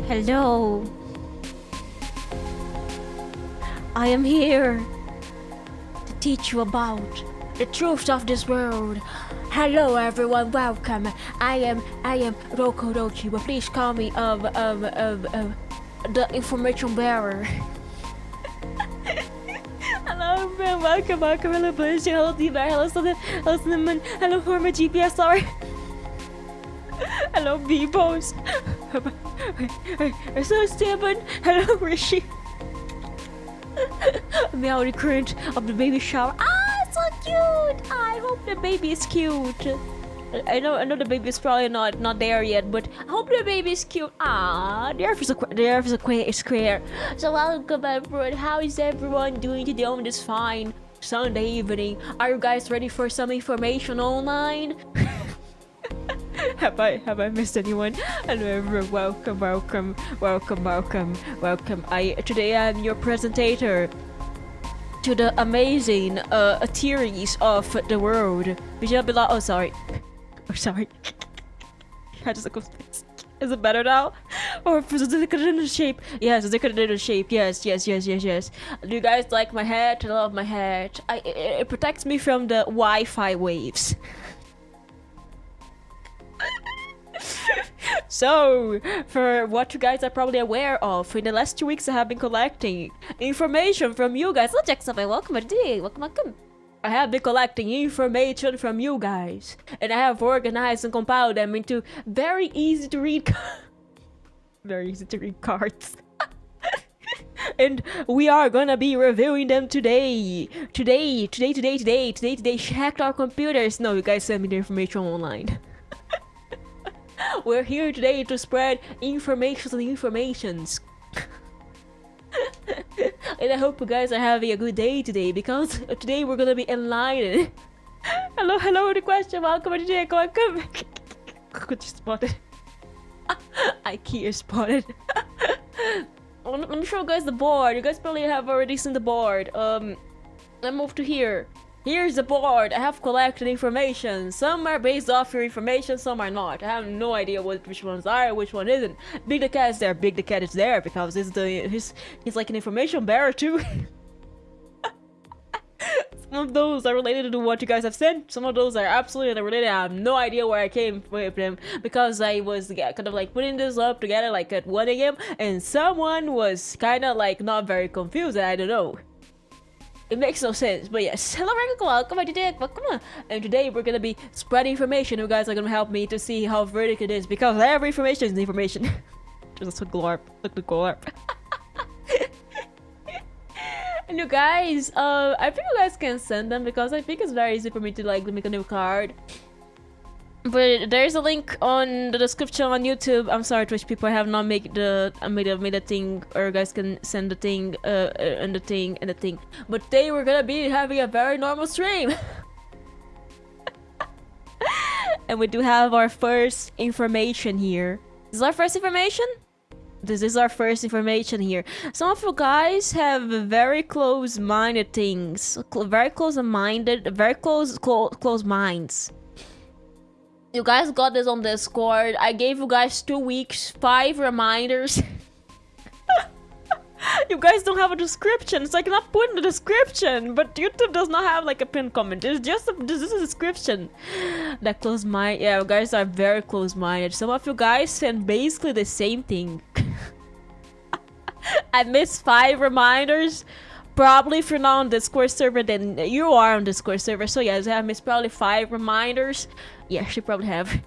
Hello. I am here to teach you about the truth of this world. Hello everyone, welcome. I am Doko, but please call me the information bearer. Hello everyone, welcome, hello Bush, hello D-Bear, hello Cinnamon, hello Former GPS star. Hello B-Bones. So stupid. Hello Rishi. Meow the current of the baby shower. Ah, it's so cute. I hope the baby is cute. I know the baby is probably not there yet, but I hope the baby is cute. Ah, the earth is square. So welcome everyone. How is everyone doing today on this fine Sunday evening? Are you guys ready for some information online? Have I missed anyone? Hello everyone, welcome. Today I'm your presentator to the amazing theories of the world. Oh sorry. I just look. Is it better now? Or is it in the shape? Yes, it's in the shape. Yes. Do you guys like my hat? I love my hat. It protects me from the Wi-Fi waves. So, for what you guys are probably aware of, in the last 2 weeks I have been collecting information from you guys. Hello Jackson, welcome. I have been collecting information from you guys, and I have organized and compiled them into very easy to read cards. And we are gonna be reviewing them today. Today, checked our computers. No, you guys send me the information online. We're here today to spread informations and informations. And I hope you guys are having a good day today, because today we're gonna be enlightened. Hello, the question. Welcome today. Welcome. Could you spot it? IKEA spotted. Let me show you guys the board. You guys probably have already seen the board. Let's move to here. Here's the board. I have collected information. Some are based off your information, some are not. I have no idea which ones are, which one isn't. Big the Cat is there. Big the Cat is there because he's like an information bearer too. Some of those are related to what you guys have sent. Some of those are absolutely unrelated. I have no idea where I came with them, because I was kind of like putting this up together like at 1 AM, and someone was kind of like not very confused, and I don't know. It makes no sense, but yes. Hello, welcome, and today we're gonna be spreading information. You guys are gonna help me to see how verdict it is, because every information is information. Just a glorp. Look the glorp. And you guys, I think you guys can send them, because I think it's very easy for me to like make a new card. But there's a link on the description on YouTube. I'm sorry, Twitch people, I have not made a thing, or you guys can send the thing, and the thing. But today we're gonna be having a very normal stream. And we do have our first information here. Is this our first information? This is our first information here. Some of you guys have very close-minded things. Very close-minded, very close minds. You guys got this on Discord. I gave you guys 2 weeks, 5 reminders. You guys don't have a description, so I cannot put in the description. But YouTube does not have like a pinned comment. It's just this is a description. That close-minded. Yeah, you guys are very close-minded. Some of you guys send basically the same thing. I missed 5 reminders. Probably if you're not on Discord server, then you are on Discord server. So yes, I missed probably 5 reminders. Yeah, she probably have.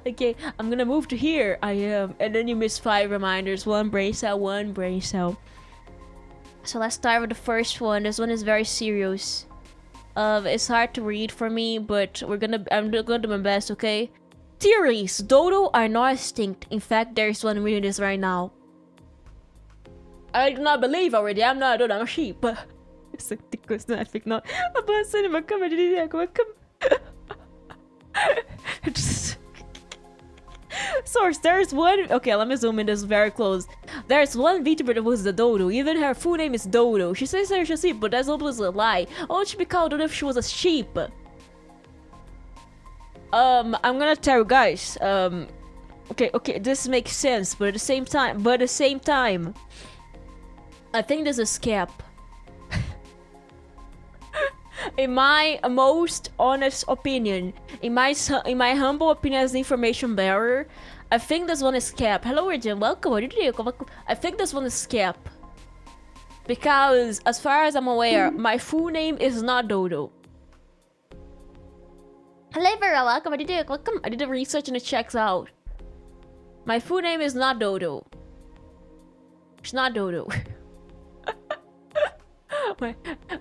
Okay, I'm gonna move to here. I am, and then you miss 5 reminders. 1 brain cell, 1 brain cell. So let's start with the first one. This one is very serious. It's hard to read for me, but I'm gonna do my best. Okay. Theories. Dodo are not extinct. In fact, there's one reading this right now. I do not believe already. I'm not a dodo. I'm a sheep. It's a tickles. I think not. Source, there's one. Okay, let me zoom in. This is very close. There's one VTuber that was the Dodo. Even her full name is Dodo. She says she's a sheep, but that's always a lie. Oh, she'd be called Dodo if she was a sheep. I'm gonna tell you guys. Okay, this makes sense, but at the same time, I think this is cap. In my most honest opinion, in my humble opinion as the information bearer, I think this one is cap. Hello, Regina. Welcome. I think this one is cap. Because, as far as I'm aware, my full name is not Dodo. Hello, Vera. Welcome. Welcome. I did the research and it checks out. My full name is not Dodo. It's not Dodo.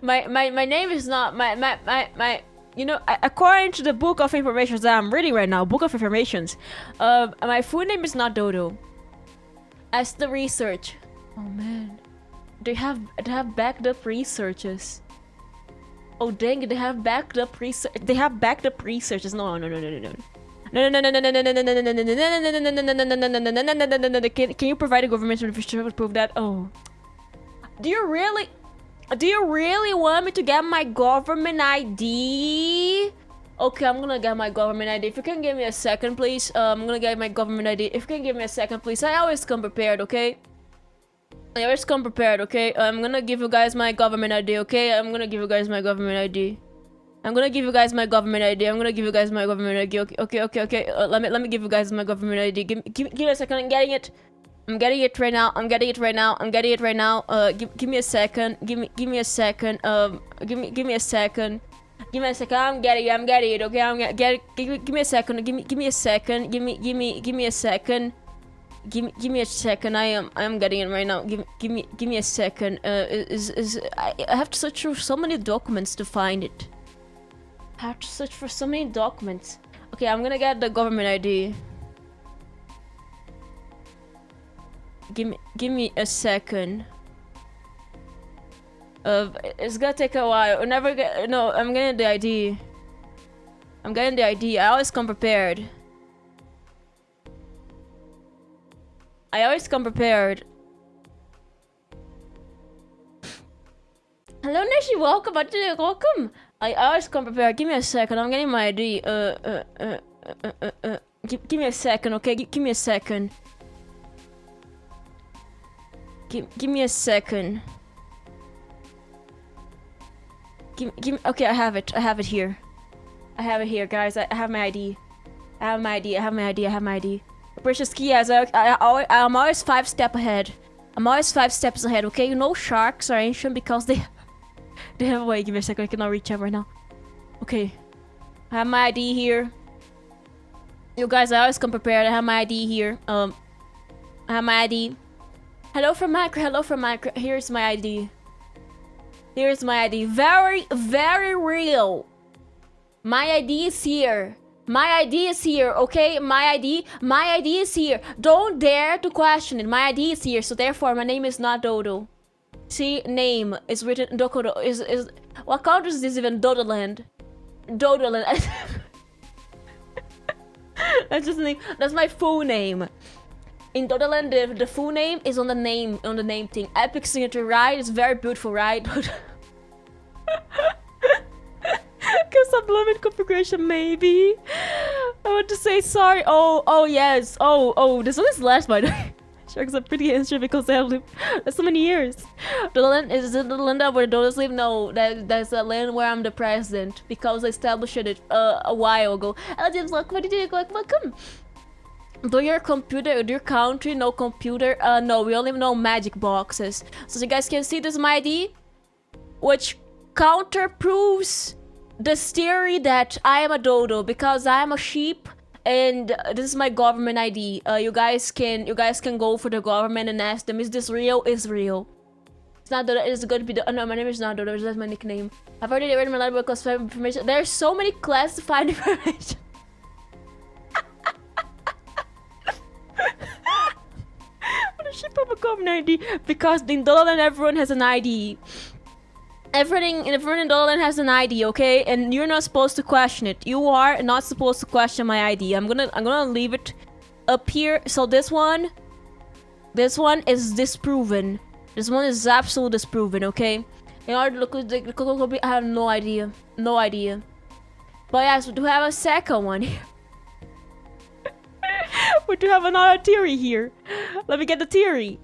my name is not my you know, according to the book of information that I'm reading right now, book of informations, my full name is not Dodo. As the research, oh man, they have backed up researches. Oh dang it, they have backed up research. They have backed up researches. No. Can you provide a government certificate to prove that? Oh, do you really want me to get my government ID? Okay, I'm gonna get my government ID. If you can give me a second, please. I'm gonna get my government ID. If you can give me a second, please. I always come prepared, okay? I always come prepared, okay? I'm gonna give you guys my government ID, okay? I'm gonna give you guys my government ID. I'm gonna give you guys my government ID. I'm gonna give you guys my government ID. Okay. Let me give you guys my government ID. Give me a second. I'm getting it. I'm getting it right now. I'm getting it right now. Give me a second. Give me a second. Give me a second. Give me a second. I'm getting it. Okay. Give me a second. Give me a second. Give me a second. Give me a second. I am getting it right now. Give me a second. I have to search through so many documents to find it. I have to search for so many documents. Okay, I'm gonna get the government ID. Give me a second. It's gonna take a while. I'm getting the ID. I always come prepared. Hello, Nishi. Welcome. Welcome. I always come prepared. Give me a second. I'm getting my ID. Give me a second, okay? Give me a second. Give me a second. Okay, I have it here. Guys. I have my ID. I have my ID. Precious key, as I'm always 5 steps ahead. Okay? No sharks or anything because they have a way. Give me a second. I cannot reach out right now. Okay. I have my ID here. You guys, I always come prepared. I have my ID here. I have my ID. Hello from Micro. Here's my ID. Very, very real. My ID is here. Okay? My ID is here. Don't dare to question it. My ID is here, so therefore my name is not Dodo. See, name is written Doko. Is what country is this even? Dodoland. That's just name. That's my full name. In Dodoland, the full name is on the name thing. Epic signature, right? It's very beautiful, right? Custom limit configuration, maybe. I want to say sorry. Oh yes. Oh, this one is last, by the way. Sharks are pretty ancient because they have lived so many years. The land is the land where dodos live? No, that's a land where I'm the president because I established it a while ago. Welcome. Do your country no computer? No, we only know magic boxes. So you guys can see this is my ID, which counter proves this theory that I am a dodo because I am a sheep. And this is my government ID. You guys can go for the government and ask them, is this real? Is real. It's not Dodo, it's going to be no, my name is not Dodo, that's my nickname. I've already read my letter about classified information. There's so many classified information. What a sheep of a government ID. Because in Dodoland everyone has an ID. Everything in Dodoland has an ID, okay? And you're not supposed to question it. You are not supposed to question my ID. I'm gonna leave it up here. So this one is disproven. This one is absolutely disproven, okay? In order to look, I have no idea. No idea. But yes, we do have a second one here. We do have another theory here. Let me get the theory.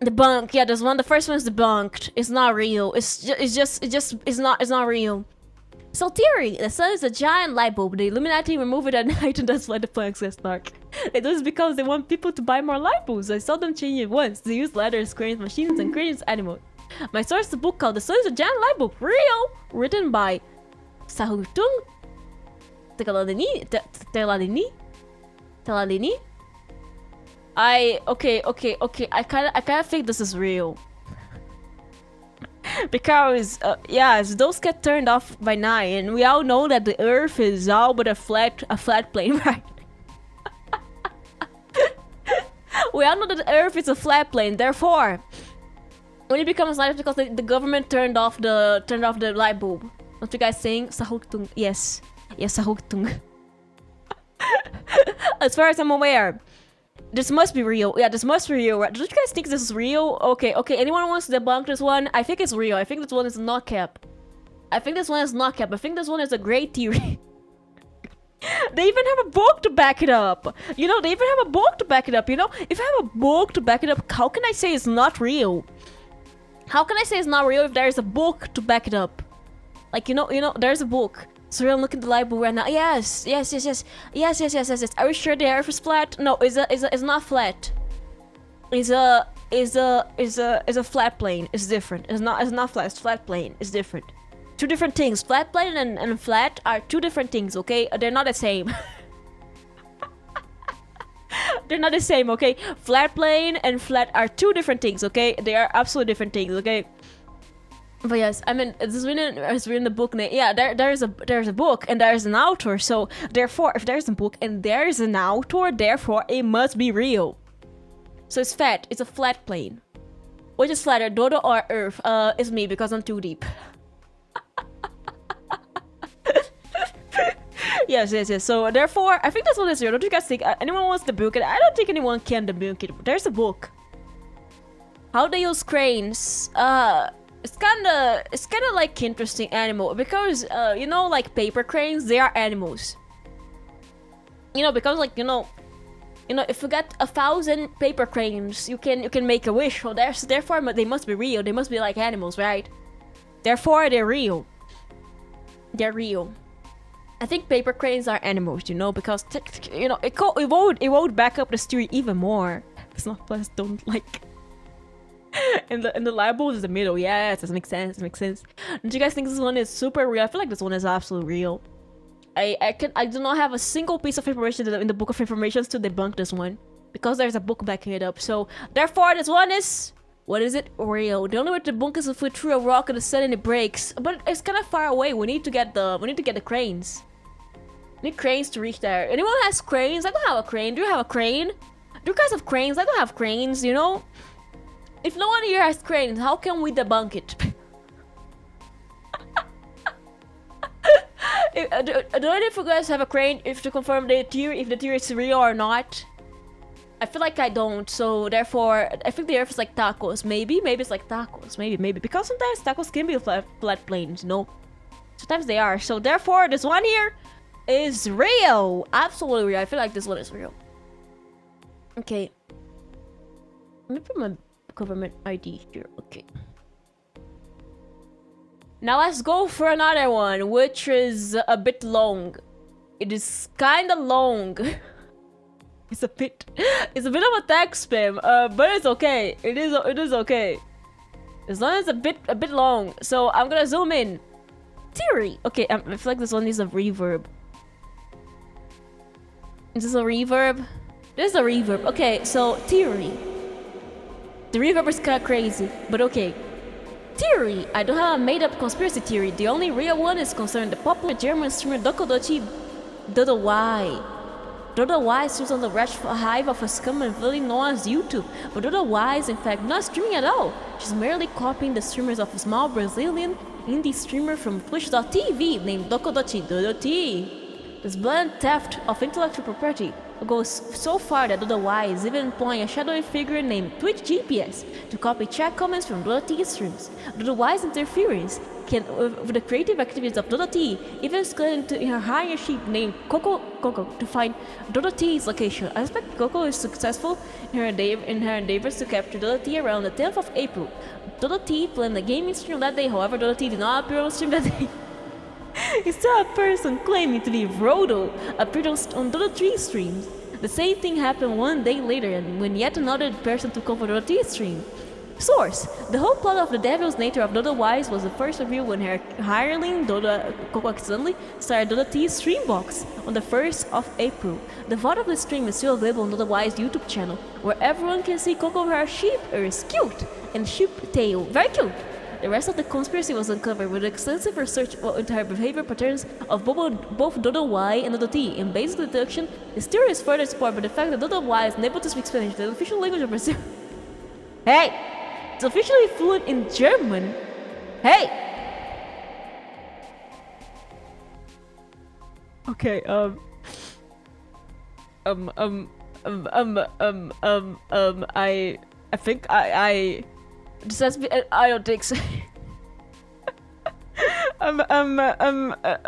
Debunked. Yeah, this one. The first one is debunked. It's not real. It's not real. So theory: the sun is a giant light bulb. The Illuminati remove it at night, and that's why the planets get dark. They do this because they want people to buy more light bulbs. I saw them change it once. They use letters, cranes, machines, and cranes animals. My source is a book called "The Sun is a Giant Light Bulb." Real, written by Sahutung Teladini. Okay. I kinda think this is real. Because yes, those get turned off by night, and we all know that the Earth is all but a flat plane, right? We all know that the Earth is a flat plane. Therefore, when it becomes light, because the government turned off the light bulb. What you guys saying? Sahuktung. Yes, Sahuktung. As far as I'm aware. This must be real. Yeah, this must be real. Do you guys think this is real? Okay. Anyone wants to debunk this one? I think it's real. I think this one is not cap. I think this one is a great theory. They even have a book to back it up. You know, they even have a book to back it up. You know, if I have a book to back it up, how can I say it's not real? How can I say it's not real if there's a book to back it up? Like, you know, there's a book. So we're looking at the light bulb right now. Yes. Are we sure the Earth is flat? No, it's not flat. It's a flat plane. It's different. It's not flat. It's flat plane. It's different. Two different things. Flat plane and flat are two different things. Okay, they're not the same. They're not the same. Okay, flat plane and flat are two different things. Okay, they are absolutely different things. Okay. But yes, I mean, it's written the book name. Yeah, there's a book and there's an author. So therefore, if there's a book and there's an author, therefore it must be real. So it's fat. It's a flat plane. Which is flatter, Dodo or Earth? It's me because I'm too deep. Yes. So therefore, I think that's what it's real. Don't you guys think anyone wants to debunk it? I don't think anyone can debunk it. There's a book. How they use cranes? It's kind of like interesting animal because you know, like paper cranes, they are animals. You know, because like you know, if you get 1,000 paper cranes, you can make a wish. So therefore they must be real. They must be like animals, right? Therefore they're real. They're real. I think paper cranes are animals, you know, because you know it would back up the theory even more. It's not plus don't like. And the light bulb is the middle. Yes, this makes sense. Don't you guys think this one is super real? I feel like this one is absolutely real. I do not have a single piece of information in the book of information to debunk this one because there's a book backing it up. So therefore, this one is what is it? Real. The only way to debunk is if we throw a rock at the sun and it breaks. But it's kind of far away. We need to get the cranes. We need cranes to reach there. Anyone has cranes? I don't have a crane. Do you have a crane? Do you guys have cranes? I don't have cranes. You know. If no one here has cranes, how can we debunk it? I don't know if you guys have a crane, if to confirm if the theory is real or not. I feel like I don't, so therefore, I think the Earth is like tacos. Maybe it's like tacos. Maybe. Because sometimes tacos can be flat planes, you know? Sometimes they are. So therefore, this one here is real. Absolutely real. I feel like this one is real. Okay. Let me put my government ID here. Okay. Now let's go for another one, which is a bit long. It is kind of long. It's a bit of a text spam, but it's okay. It is okay. As long as it's a bit long. So I'm gonna zoom in. Theory. Okay, I feel like this one needs a reverb. Is this a reverb? This is a reverb. Okay, so theory. The reverb is kinda crazy, but okay. Theory. I don't have a made-up conspiracy theory. The only real one is concerning the popular German streamer Doko Dodo Y. Dodo Y streams on the wretched hive of a scum and villain known as YouTube, but Dodo Y is in fact not streaming at all. She's merely copying the streamers of a small Brazilian indie streamer from Twitch.tv named Doko Dodo T. This blatant theft of intellectual property goes so far that Dodo Y is even employing a shadowy figure named Twitch GPS to copy chat comments from Dodo T streams. Dodo Y's interference with the creative activities of Dodo T even escalated in her higher sheep named Coco to find Dodo T's location. I expect Coco is successful in her endeavors to capture Dodo T around the 10th of April. Dodo T planned a gaming stream that day, however Dodo T did not appear on stream that day. Instead, a person claiming to be Rodo appeared on Dodo T streams. The same thing happened one day later when yet another person took over Dodo T stream. Source: the whole plot of the devil's nature of Dodo Wise was the first reveal when her hireling Dodo Coco accidentally started Dodo T's stream box on the 1st of April. The VOD of the stream is still available on Dodo Wise YouTube channel, where everyone can see Coco with her sheep ears, cute, and sheep tail, very cute. The rest of the conspiracy was uncovered with extensive research into her behavior patterns of both Dodo Y and Dodo T. In basic deduction, this theory is further supported by the fact that Dodo Y is unable to speak Spanish, the official language of Brazil. Hey! It's officially fluent in German. Hey! Okay, I think I this has been, I don't think so.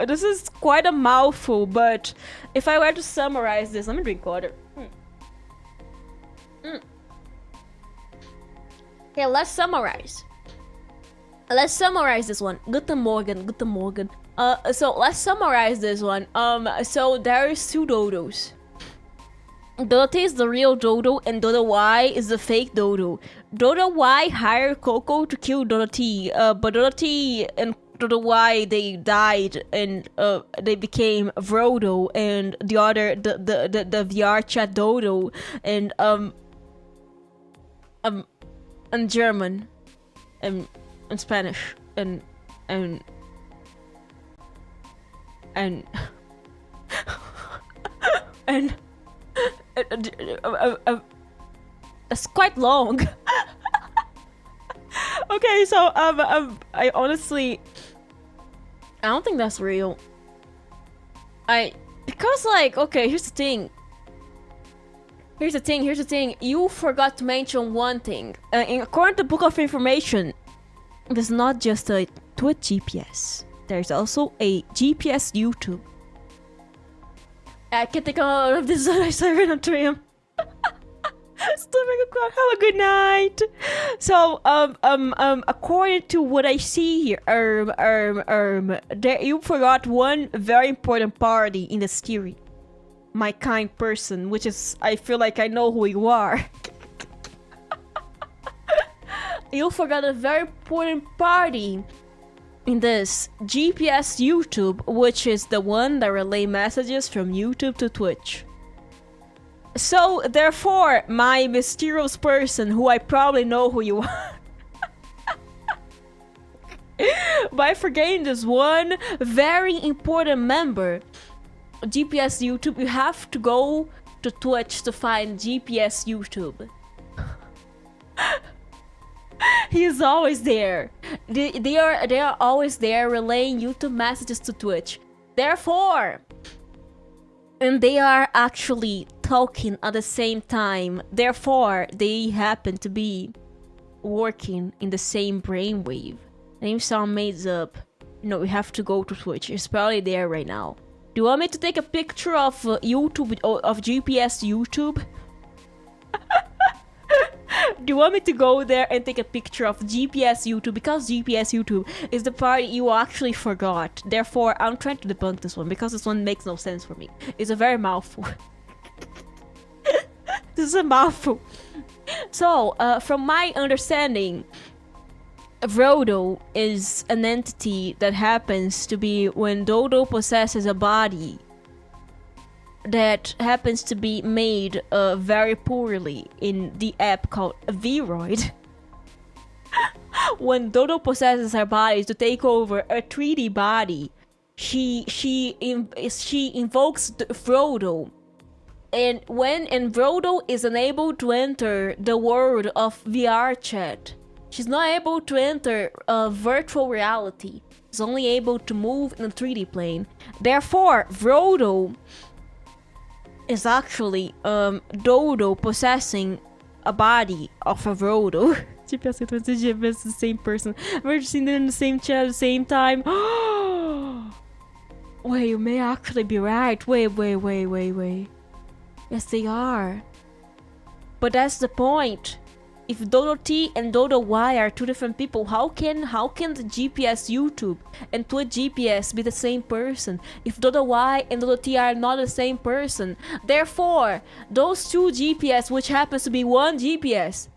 This is quite a mouthful, but if I were to summarize this, let me drink water. Okay, let's summarize. Let's summarize this one. Guten Morgen, guten Morgen. So let's summarize this one. So there is two Dodos. Dodo T is the real Dodo, and Dodo Y is the fake Dodo. Dodo Y hired Coco to kill Dodo T, but Dodo T and Dodo Y, they died, and they became Vrodo, and the other, the VR chat Dodo, and German, and Spanish, and it's quite long. Okay, so I honestly, I don't think that's real. Because like, okay, here's the thing. You forgot to mention one thing. According to the Book of Information, there's not just a Twitch GPS. There's also a GPS YouTube. I can't think of this on my server on 3 a.m. Have a good night. So, according to what I see here, you forgot one very important party in this theory. My kind person, which is, I feel like I know who you are. You forgot a very important party in this GPS YouTube, which is the one that relay messages from YouTube to Twitch. So, therefore, my mysterious person, who I probably know who you are, by forgetting this one very important member, GPS YouTube, you have to go to Twitch to find GPS YouTube. He is always there. They are always there relaying YouTube messages to Twitch. Therefore, and they are actually talking at the same time. Therefore, they happen to be working in the same brainwave. Name sound made up. No, we have to go to Twitch. It's probably there right now. Do you want me to take a picture of YouTube, of GPS YouTube? Do you want me to go there and take a picture of GPS YouTube? Because GPS YouTube is the part you actually forgot. Therefore, I'm trying to debunk this one because this one makes no sense for me. It's a very mouthful. This is a mouthful. So, from my understanding, Frodo is an entity that happens to be when Dodo possesses a body that happens to be made very poorly in the app called Vroid. When Dodo possesses her body to take over a 3D body, she invokes Frodo. And Frodo is unable to enter the world of VR chat. She's not able to enter virtual reality. She's only able to move in a 3D plane. Therefore, Frodo is actually Dodo possessing a body of a Frodo. GPS is the same person. We're just in the same chat at the same time. Wait, you may actually be right. Wait. Yes, they are. But that's the point. If Dodo T and Dodo Y are two different people, how can the GPS YouTube and Twitch GPS be the same person? If Dodo Y and Dodo T are not the same person, therefore, those two GPS, which happens to be one GPS,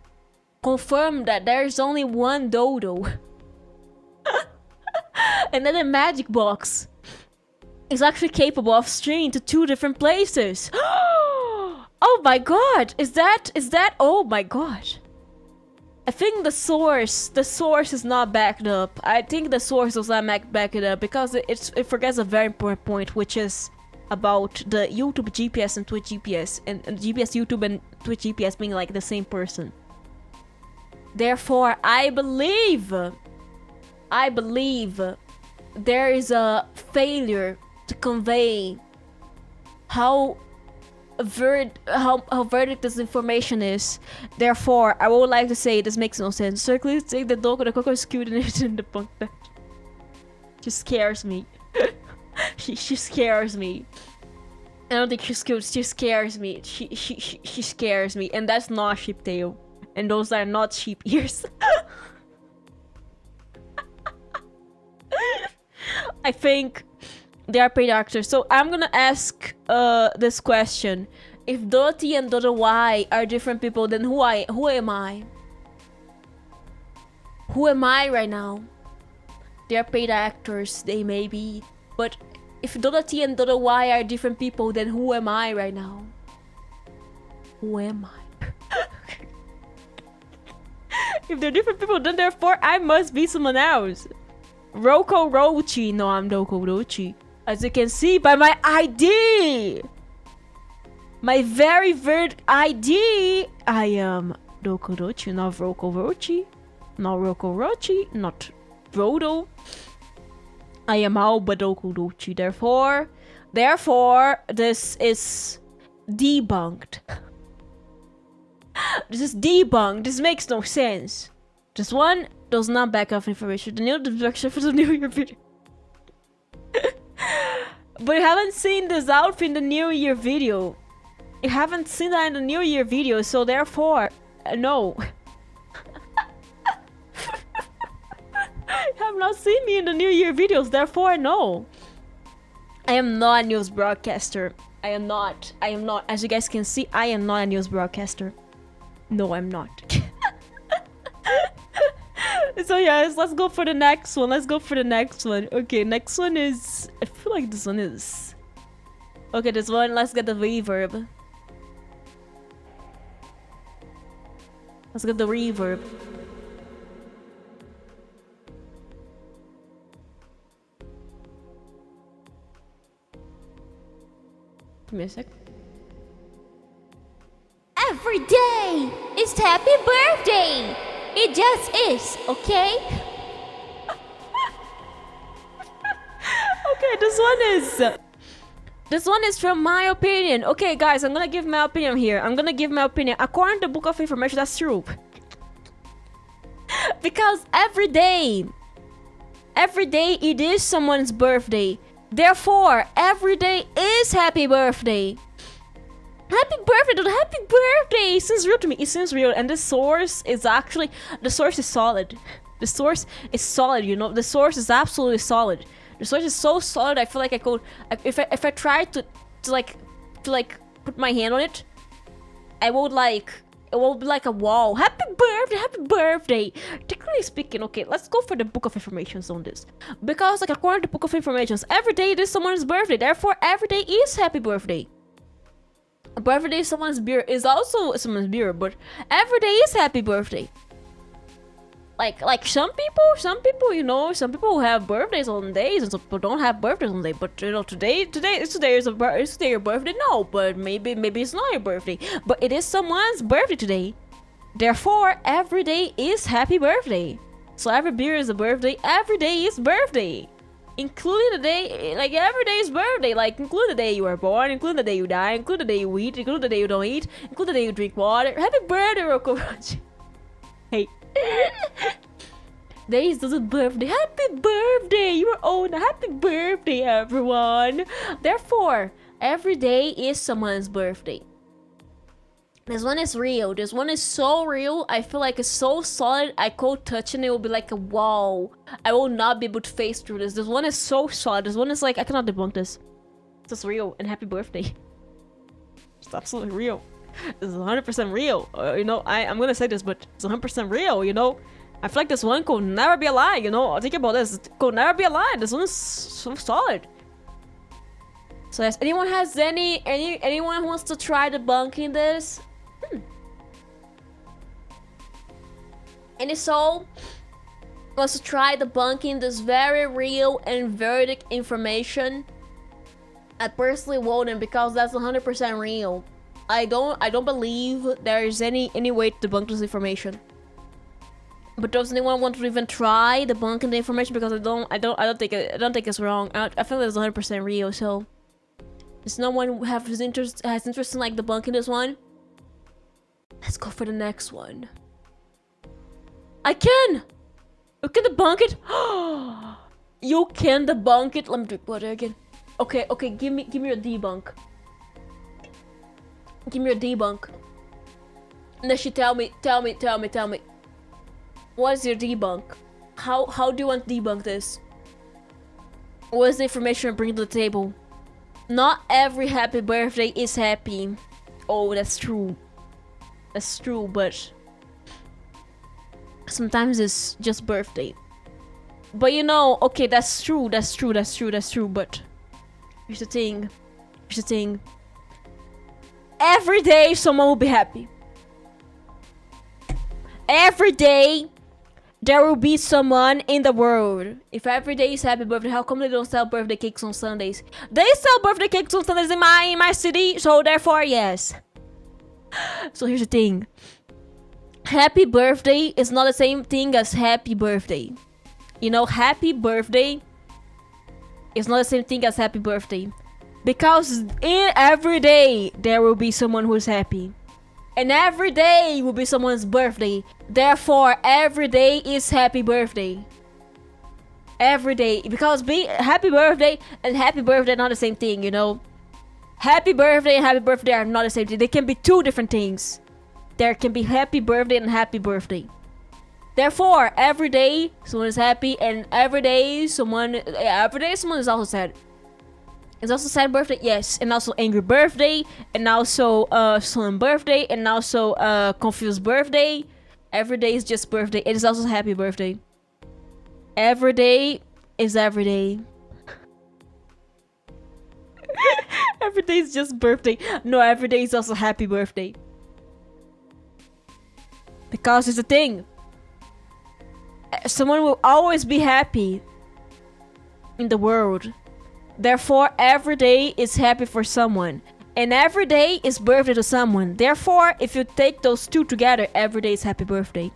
confirm that there is only one Dodo. And then the magic box is actually capable of streaming to two different places. Oh my god! Is that? Oh my god! I think the source is not backed up. I think the source does not back it up because it forgets a very important point, which is about the YouTube GPS and Twitch GPS, and GPS YouTube and Twitch GPS being like the same person. Therefore, I believe there is a failure to convey how verdict this information is. Therefore, I would like to say this makes no sense. So please say the Doko is cute and it's in the punk that. She scares me. she scares me. I don't think she's cute. She scares me. She scares me, and that's not sheep tail, and those are not sheep ears. I think they are paid actors. So I'm gonna ask this question. If Dodo and Dodo Y are different people, then who am I? Who am I right now? They are paid actors, they may be. But if Dodo T and Dodo Y are different people, then who am I right now? Who am I? If they're different people, then therefore I must be someone else. Roko Rochi. No, I'm Doko Rochi. As you can see by my ID, my very ID, I am Doko Rochi, not Roko Rochi, not Roko Rochi, not Frodo. I am Alba Doko Rochi. Therefore, this is debunked. This is debunked. This makes no sense. This one does not back up information. The new direction for the New Year video. But you haven't seen this outfit in the New Year video. You haven't seen that in the New Year video, so therefore, no. You have not seen me in the New Year videos, therefore, no. I am not a news broadcaster. I am not. As you guys can see, I am not a news broadcaster. No, I'm not. So yes, let's go for the next one. Okay, next one is... I feel like this one is... Okay, this one, let's get the reverb. Give me a sec. Every day is happy birthday! It just is, okay? Okay, this one is from my opinion. Okay, guys, I'm gonna give my opinion here. According to the book of information, that's true. Because every day it is someone's birthday. Therefore, every day is happy birthday. Happy birthday, dude! Happy birthday! It seems real to me. It seems real, and the source is actually solid. The source is solid. You know, the source is absolutely solid. The source is so solid. I feel like I could, if I try to put my hand on it, it will be like a wall. Happy birthday! Happy birthday! Technically speaking, okay, let's go for the book of informations on this, because like according to the book of informations, every day is someone's birthday. Therefore, every day is happy birthday. A birthday is someone's beer is also someone's beer, but every day is happy birthday. Like some people, you know, some people have birthdays on days, and some people don't have birthdays on days. But you know, today is your birthday. No, but maybe it's not your birthday, but it is someone's birthday today. Therefore, every day is happy birthday. So every beer is a birthday. Every day is birthday. Including the day, like every day is birthday, like include the day you were born, include the day you die, include the day you eat, include the day you don't eat, include the day you drink water. Happy birthday, Roko. Hey. Days does a birthday. Happy birthday! You are old. Happy birthday, everyone. Therefore, every day is someone's birthday. This one is real. This one is so real. I feel like it's so solid. I could touch and it will be like a wall. I will not be able to face through this. This one is so solid. This one is like, I cannot debunk this. It's just real. And happy birthday. It's absolutely real. This is 100% real. You know, I'm gonna say this, but it's 100% real, you know? I feel like this one could never be a lie, you know? Think about this. It could never be a lie. This one is so solid. So yes, anyone has anyone who wants to try debunking this? Any soul wants to try debunking this very real and verdict information? I personally wouldn't, because that's 100% real. I don't believe there is any way to debunk this information. But does anyone want to even try debunking the information? Because I don't think it's wrong. I feel it's 100% real. So, does no one has interest in like debunking this one? Let's go for the next one. I can! You can debunk it? You can debunk it? Let me drink water again. Okay, give me your debunk. Give me your debunk. And then she tell me. What is your debunk? How do you want to debunk this? What is the information you bring to the table? Not every happy birthday is happy. Oh, that's true. That's true, but sometimes it's just birthday. But you know, okay, that's true, but here's the thing. Every day someone will be happy. Every day there will be someone in the world. If every day is happy birthday, how come they don't sell birthday cakes on Sundays? They sell birthday cakes on Sundays in my city, so therefore yes. So here's the thing. Happy birthday is not the same thing as happy birthday. You know, happy birthday is not the same thing as happy birthday. Because in every day there will be someone who's happy. And every day will be someone's birthday. Therefore, every day is happy birthday. Every day. Because happy birthday and happy birthday are not the same thing, you know. Happy birthday and happy birthday are not the same thing. They can be two different things. There can be happy birthday and happy birthday. Therefore, every day someone is happy, and every day someone is also sad. It's also sad birthday, yes, and also angry birthday, and also solemn birthday, and also confused birthday. Every day is just birthday. It is also happy birthday. Every day is every day. Every day is just birthday. No, every day is also happy birthday. Because it's a thing. Someone will always be happy in the world. Therefore, every day is happy for someone. And every day is birthday to someone. Therefore, if you take those two together, every day is happy birthday.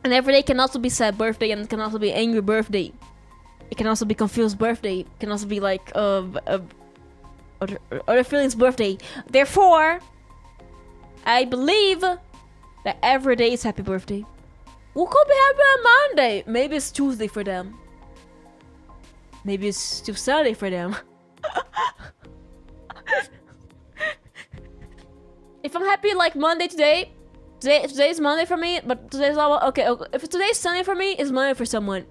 And every day can also be sad birthday, and it can also be angry birthday. It can also be confused birthday. It can also be like other feelings birthday. Therefore, I believe that every day is happy birthday. Who could be happy on Monday? Maybe it's Tuesday for them. Maybe it's still Saturday for them. I'm happy like Monday today is Monday for me, but today's all okay. If today's Sunday for me, it's Monday for someone.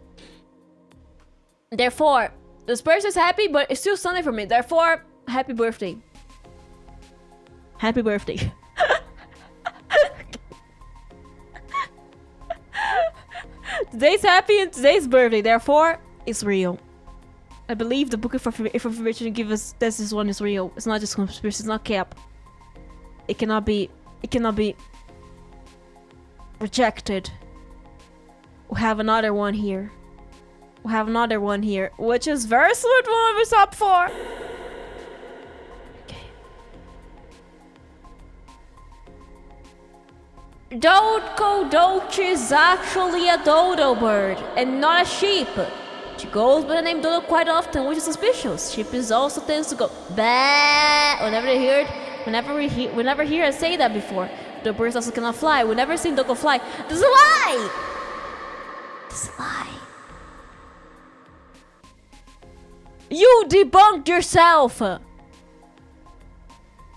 Therefore, this person's happy, but it's still Sunday for me. Therefore, happy birthday. Happy birthday. Today's happy and today's birthday. Therefore, it's real. I believe the book of information give us that this one is real. It's not just conspiracy. It's not cap. It cannot be rejected. We have another one here. We have another one here, which is very similar to one we saw before. Okay. Doko is actually a dodo bird and not a sheep. She goes by the name Dodo quite often, which is suspicious. Sheep is also tends to go bah whenever they hear it. Whenever hear her say that before. The birds also cannot fly. We never seen Doko fly. This is a lie. This is a lie. You debunked yourself.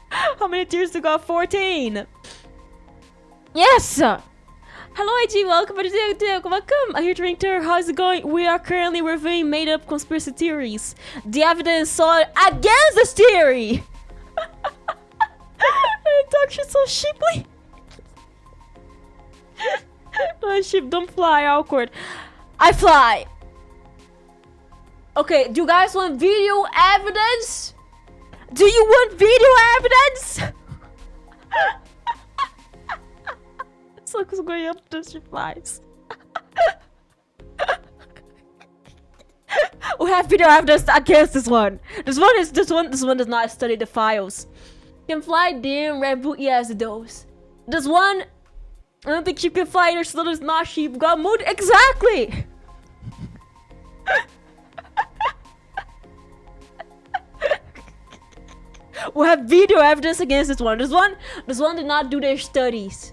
How many tears you got? 14. Yes. Hello, IG. Welcome to the welcome. I'm here to ring. How's it going? We are currently reviewing made-up conspiracy theories. The evidence saw against this theory. I talk shit so sheeply. No, sheep don't fly. Awkward. I fly. Okay, do you guys want video evidence? Do you want video evidence? Looks going up to she flies. We have video evidence against this one. This one does not study the files. Can fly, damn reboot, yes it does. This one, I don't think she can fly either, so it's not sheep. Got mood exactly. We have video evidence against this one. This one did not do their studies.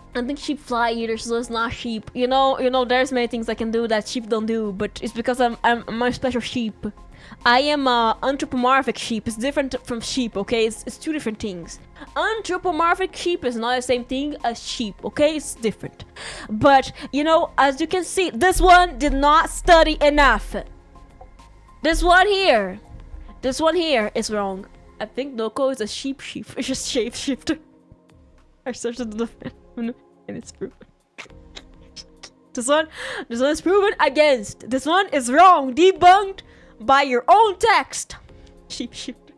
I don't think sheep fly either, so it's not sheep. You know, there's many things I can do that sheep don't do, but it's because I'm a special sheep. I am a anthropomorphic sheep. It's different from sheep, okay? It's two different things. Anthropomorphic sheep is not the same thing as sheep, okay? It's different. But, you know, as you can see, this one did not study enough. This one here is wrong. I think Doko is a sheep. It's just shapeshifter. I searched the and it's proven. This one is proven against. This one is wrong. Debunked by your own text. Shapeshifter.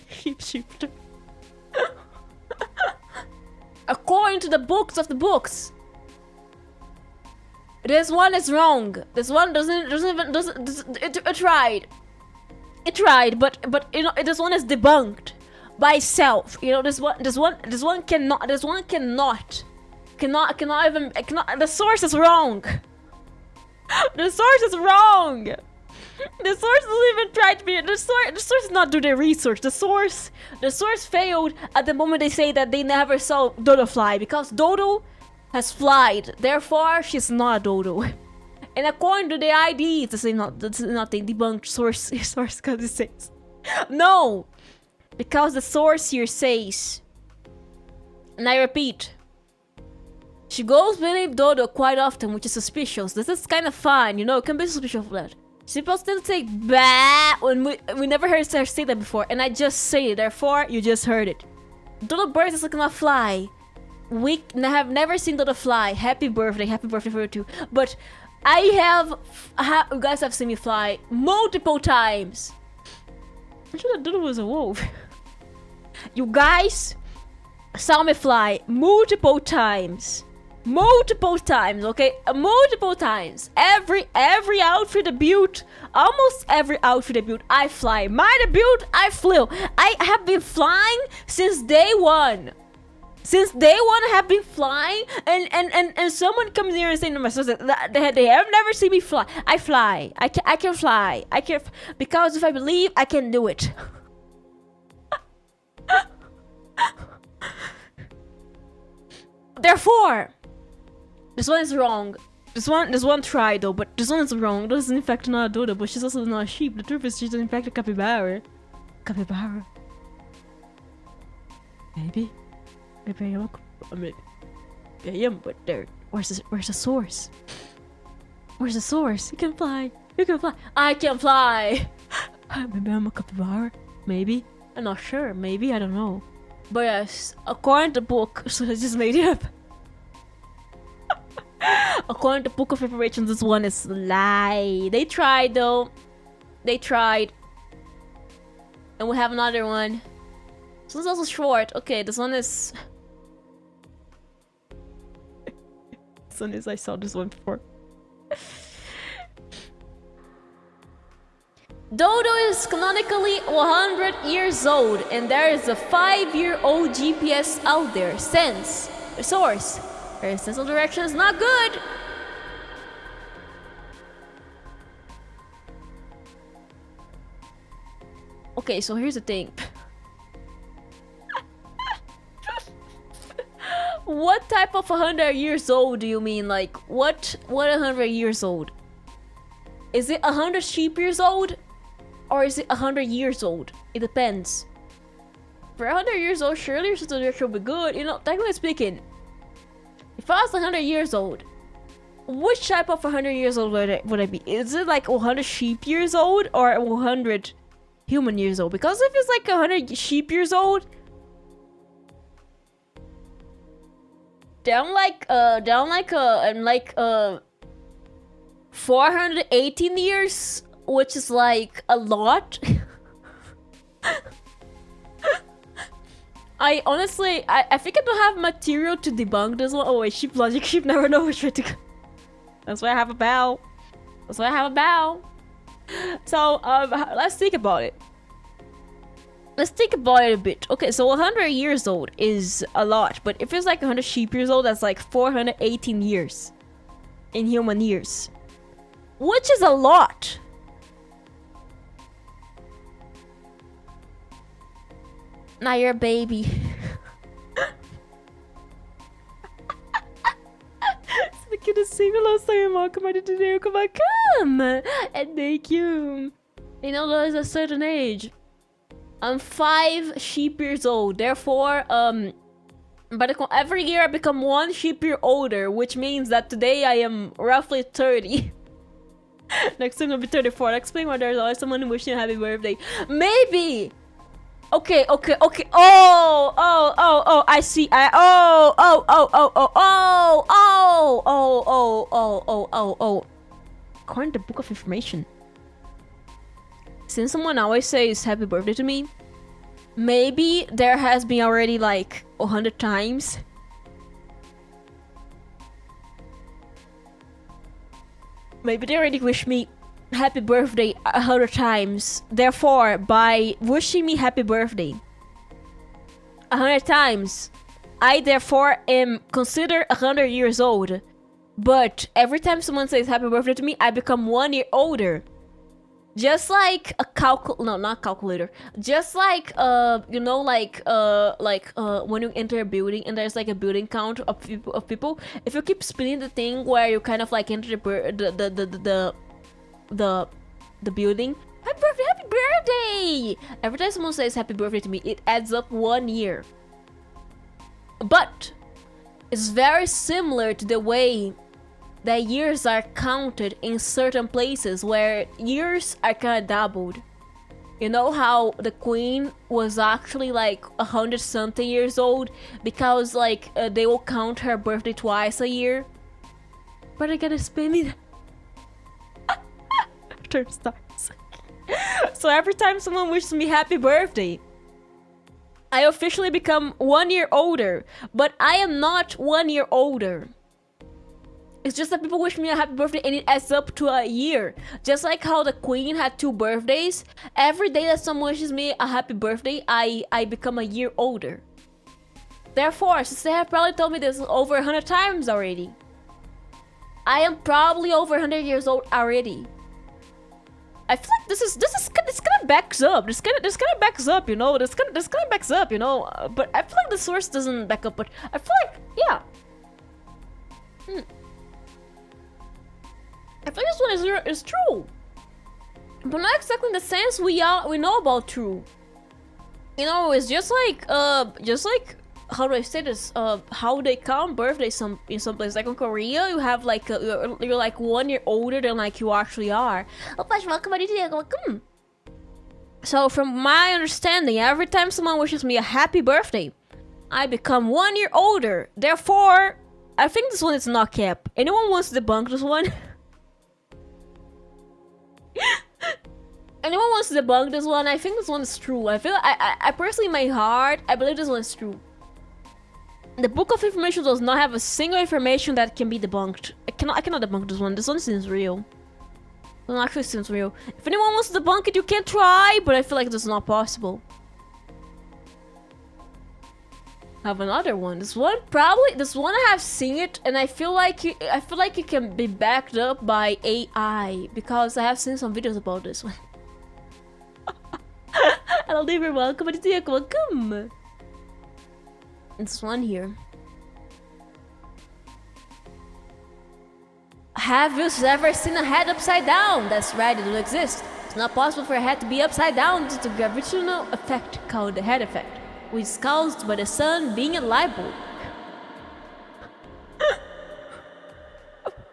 Shapeshifter. According to the books of the books. This one is wrong. This one doesn't it tried. It tried, but you know, this one is debunked by itself. You know, this one cannot even the source is wrong. The source is wrong. The source doesn't even try to be the source does not do their research. The source failed at the moment they say that they never saw Dodo fly, because Dodo has flied, therefore she's not a dodo. And according to the IDs, this is nothing debunked source because it says no, because the source here says, and I repeat, she goes beneath Dodo quite often, which is suspicious. This is kind of fun, you know, it can be suspicious of that. She's supposed to say bah when we never heard her say that before, and I just say it, therefore you just heard it. Dodo birds cannot fly. We have never seen Dodo fly. Happy birthday for you too. But you guys have seen me fly multiple times. I thought Dodo was a wolf. You guys saw me fly multiple times, okay, multiple times. Every outfit debut, almost every outfit debut, I fly. My debut, I flew. I have been flying since day one. Since day one, I have been flying, and someone comes here and saying to myself that they have never seen me fly. I fly. I can fly. I can, because if I believe, I can do it. Therefore, this one is wrong. This one tried though, but this one is wrong. This is in fact not a dodo, but she's also not a sheep. The truth is she's in fact a capybara. Capybara. Maybe I am. Maybe I am, but there. Where's the source? Where's the source? You can fly. You can fly. I can fly. Maybe I'm a capybara. Maybe. I'm not sure. Maybe. I don't know. But yes, according to the book, so I just made it up. According to the book of information, this one is lie. They tried though. They tried. And we have another one. This one's also short. Okay, this one is... This one is... I saw this one before. Dodo is canonically 100 years old, and there is a 5-year-old GPS out there. Sense. The source. Her sense of direction is not good. Okay, so here's the thing. What type of 100 years old do you mean? Like, what 100 years old? Is it 100 sheep years old? Or is it 100 years old? It depends. For 100 years old, surely your sense of direction will be good. You know, technically speaking, if I was 100 years old, which type of 100 years old would I be? Is it like 100 sheep years old or 100 human years old? Because if it's like 100 sheep years old, down like 418 years, which is like a lot. I honestly, I think I don't have material to debunk this one. Oh wait, sheep logic, sheep never know which way to go. That's why I have a bow. That's why I have a bow. So, let's think about it. Let's think about it a bit. Okay, so 100 years old is a lot, but if it's like 100 sheep years old, that's like 418 years in human years, which is a lot. Now you're a baby. I couldn't sing the last time. Welcome to today. Come and thank you. You know, there's a certain age. I'm 5 sheep years old. Therefore, but every year I become 1 sheep year older, which means that today I am roughly 30. Next time I'll be 34. I'll explain why there's always someone wishing you a happy birthday. Maybe. Okay. Oh, I see. According to the book of information, since someone always says happy birthday to me, maybe there has been already like 100 times. Maybe they already wish me happy birthday 100 times. Therefore, by wishing me happy birthday 100 times, I therefore am considered 100 years old. But every time someone says happy birthday to me, I become 1 year older. Just like a not calculator. Just like you know, like when you enter a building and there's like a building count of people. If you keep spinning the thing where you kind of like enter the building, happy birthday! Every time someone says happy birthday to me, it adds up 1 year. But it's very similar to the way that years are counted in certain places where years are kind of doubled. You know how the queen was actually like 100 something years old because like they will count her birthday twice a year. But I gotta spin me. Turn starts. So every time someone wishes me happy birthday, I officially become 1 year older. But I am not 1 year older. It's just that people wish me a happy birthday and it adds up to a year. Just like how the queen had 2 birthdays. Every day that someone wishes me a happy birthday, I become a year older. Therefore, since they have probably told me this over 100 times already, I am probably over 100 years old already. I feel like this kind of backs up. This kind of backs up, you know. This kind of backs up, you know. But I feel like the source doesn't back up. But I feel like, yeah. I feel like this one is true, but not exactly in the sense we know about true. You know, it's just like how do I say this? How they count birthdays in some places. Like in Korea, you have like you're like 1 year older than like you actually are. Oh, Pash, welcome, welcome. So from my understanding, every time someone wishes me a happy birthday, I become 1 year older. Therefore, I think this one is not kept. Anyone wants to debunk this one? Anyone wants to debunk this one? I think this one is true. I personally, in my heart, I believe this one is true. The book of information does not have a single information that can be debunked. I cannot debunk this one. This one seems real. This one actually seems real. If anyone wants to debunk it, you can try, but I feel like this is not possible. I have another one. This one I have seen it, and I feel like it can be backed up by AI because I have seen some videos about this one. Hello, neighbor. Welcome. Welcome. This one here. Have you ever seen a head upside down? That's right, it will exist. It's not possible for a head to be upside down due to a gravitational effect called the head effect, which is caused by the sun being a light bulb.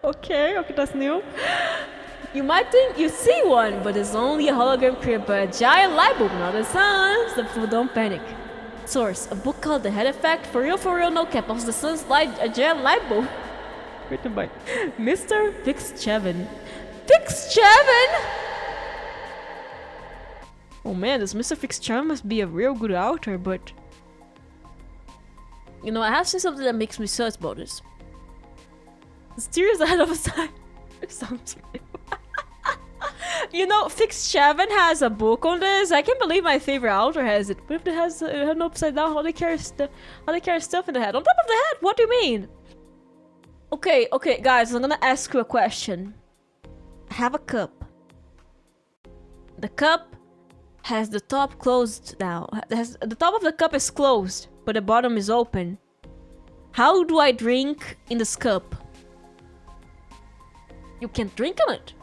Okay, that's new. You might think you see one, but it's only a hologram created by a giant light bulb, not the sun. So don't panic. Source: a book called The Head Effect. For real, no cap. Also, the sun's light, a giant light bulb. Written by Mr. Fixcheven. Fixcheven! Oh man, this Mr. Fixcheven must be a real good author, but... You know, I have seen something that makes me search about this. The steers ahead of a sign. It sounds real. You know, Fixcheven has a book on this. I can't believe my favorite author has it. But if it has an upside down, how they carry stuff in the head? On top of the head? What do you mean? Okay, guys, I'm gonna ask you a question. I have a cup. The cup has the top closed now. The top of the cup is closed, but the bottom is open. How do I drink in this cup? You can't drink on it.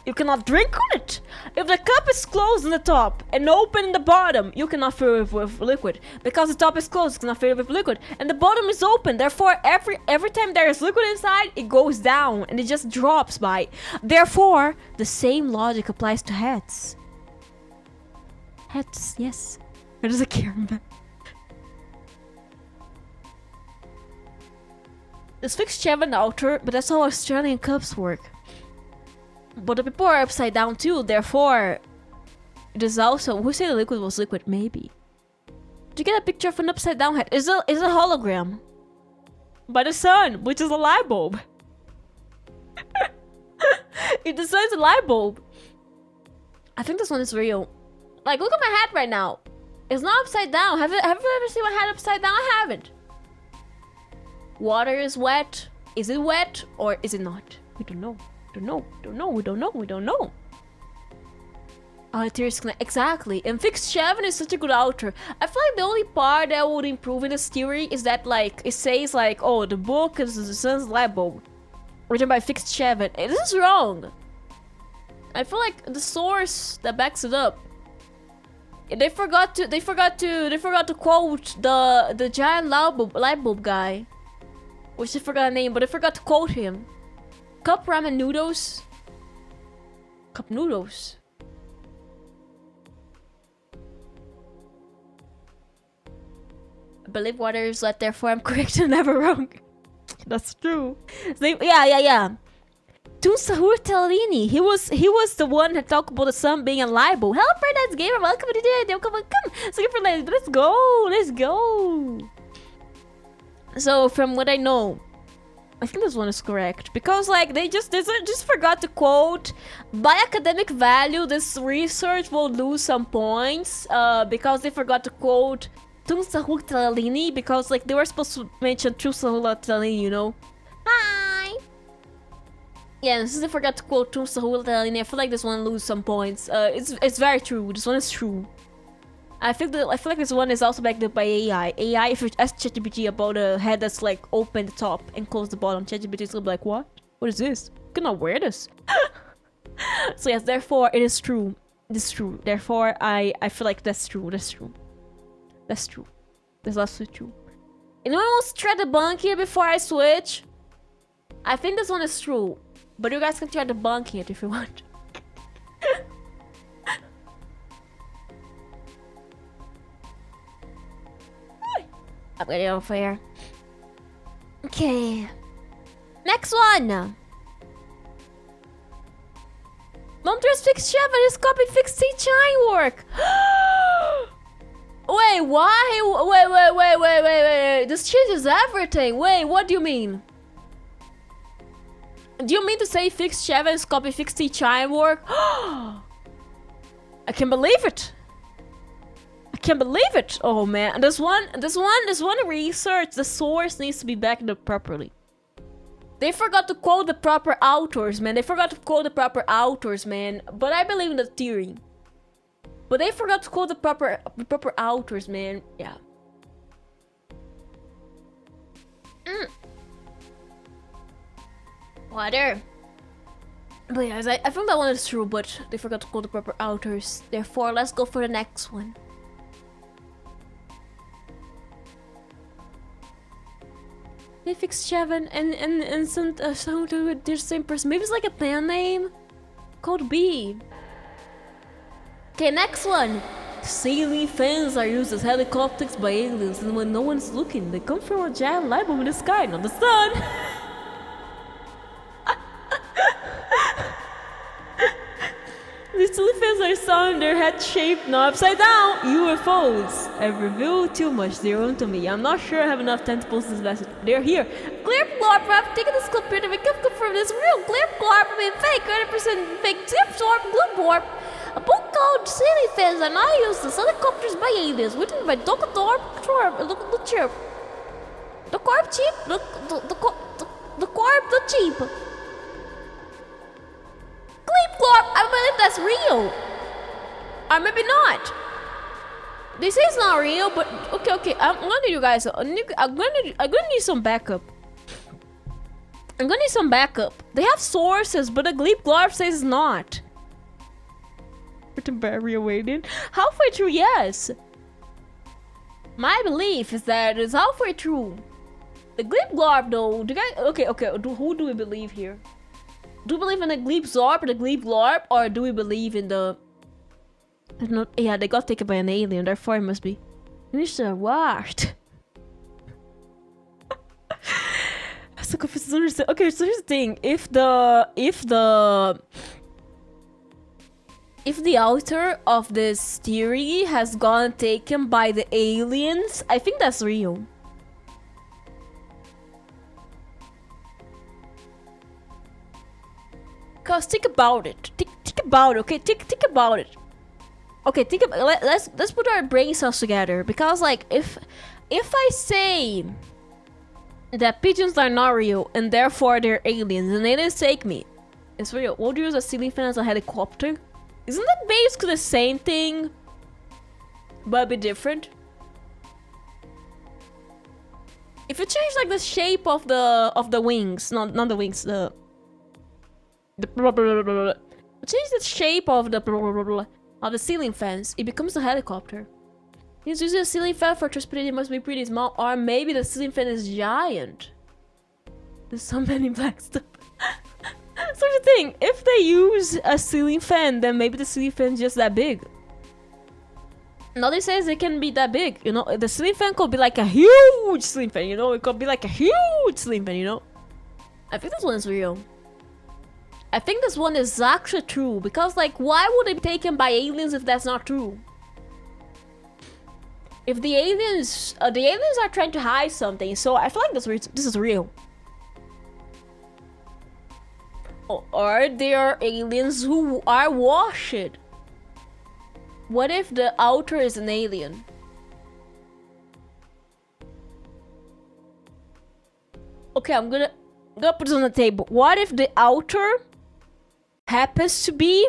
You cannot drink on it. If the cup is closed on the top and open in the bottom, you cannot fill it with liquid. Because the top is closed, you cannot fill it with liquid. And the bottom is open. Therefore, every time there is liquid inside, it goes down and it just drops by. Therefore, the same logic applies to heads. Heads, yes. It is a camera. This Fixcheven author, but that's how Australian cups work. But the people are upside down too, therefore... It is also... Who said the liquid was liquid? Maybe. Did you get a picture of an upside down head? It's a hologram. By the sun, which is a light bulb. If the sun's a light bulb... I think this one is real. Like, look at my hat right now. It's not upside down. Have you ever seen my hat upside down? I haven't. Water is wet. Is it wet or is it not? We don't know. We don't know. Exactly. And Fixcheven is such a good author. I feel like the only part that would improve in this theory is that, like, it says, like, oh, the book is the sun's light bulb, written by Fixcheven. This is wrong. I feel like the source that backs it up. They forgot to quote the giant light bulb guy, which I forgot the name, but I forgot to quote him. Cup ramen noodles. Cup noodles. I believe water is wet, therefore I'm correct and never wrong. That's true. Yeah. Sahur Tellini. He was the one that talked about the sun being a libel. Hello, Paradise Gamer. Welcome to the day. Welcome. So let's go. So from what I know, I think this one is correct because, like, they just forgot to quote. By academic value, this research will lose some points because they forgot to quote Sahur Tellini because, like, they were supposed to mention Sahur Tellini, you know. Hi. Yeah, since they forgot to quote Sahur Tellini, I feel like this one lose some points. It's very true. This one is true. I feel like this one is also backed up by AI. AI, if you ask ChatGPT about a head that's like open the top and close the bottom, ChatGPT is gonna be like, what? What is this? You cannot wear this. So yes, therefore it is true. It is true. Therefore, I feel like that's true. That's true. That's true. That's also true. Anyone wants to try the bunk here before I switch? I think this one is true. But you guys can try the bunk here if you want. I'm getting off here. Okay. Next one. Don't trust fixed chef and his copy fixed teaching work. Wait, why? Wait. This changes everything. Wait, what do you mean? Do you mean to say fixed chef and his copy fixed teaching work? I can't believe it. I can't believe it. Oh man, this one research, the source needs to be backed up properly. They forgot to quote the proper authors, man. But I believe in the theory. But they forgot to quote the proper authors, man. Yeah. Water. But yeah, I think that one is true, but they forgot to quote the proper authors. Therefore, let's go for the next one. They fixed Chevin and some with their same person. Maybe it's like a pen name. Code B. Okay, next one. Ceiling fans are used as helicopters by aliens, and when no one's looking, they come from a giant light bulb in the sky, not the sun. These ceiling fans are saw in their head shaped, not upside down. UFOs. I've revealed too much. They're onto me. I'm not sure I have enough time to post this message. They're here. Clear glorp. I've taken this clip here to make up confirm this real. Clear glorp. I mean fake. 100% fake. Zip zorp. Glue borp. A book called ceiling fans are not used as helicopters by aliens. Written by Doko. Look cheap. The corp cheap. The corp the cheap. Gleep glorp. I believe that's real. Or maybe not. This is not real, but okay. I'm gonna need you guys. I'm gonna need some backup. They have sources, but the Gleep glorp says it's not. Barrier waiting. Halfway through, yes. My belief is that it's halfway through. The Gleep glorp, though. Do you guys? Okay. Who do we believe here? Do we believe in the Gleep Zorp or the Gleep Glorp, or do we believe in the... Yeah, they got taken by an alien, therefore it must be... Mr. Washed. I'm so confused to understand. Okay, so here's the thing. If the author of this theory has gone taken by the aliens, I think that's real. Cause think about it. Think about it, okay? Think about it. Okay, let's put our brain cells together. Because like if I say that pigeons are not real and therefore they're aliens and aliens take me, it's real. Would you use a ceiling fan as a helicopter? Isn't that basically the same thing, but a bit different? If you change like the shape of the wings, not the wings, change the shape of the ceiling fans, it becomes a helicopter. He's using a ceiling fan for transporting, it must be pretty small, or maybe the ceiling fan is giant. There's so many black stuff. So the thing, if they use a ceiling fan, then maybe the ceiling fan is just that big. Nobody says it can be that big, you know. The ceiling fan could be like a huge ceiling fan, you know. It could be like a huge ceiling fan, you know. I think this one's real. I think this one is actually true, because like, why would it be taken by aliens if that's not true? If the aliens are trying to hide something, so I feel like this is real. Or there are aliens who are washed. What if the author is an alien? Okay, I'm gonna put this on the table. What if the author happens to be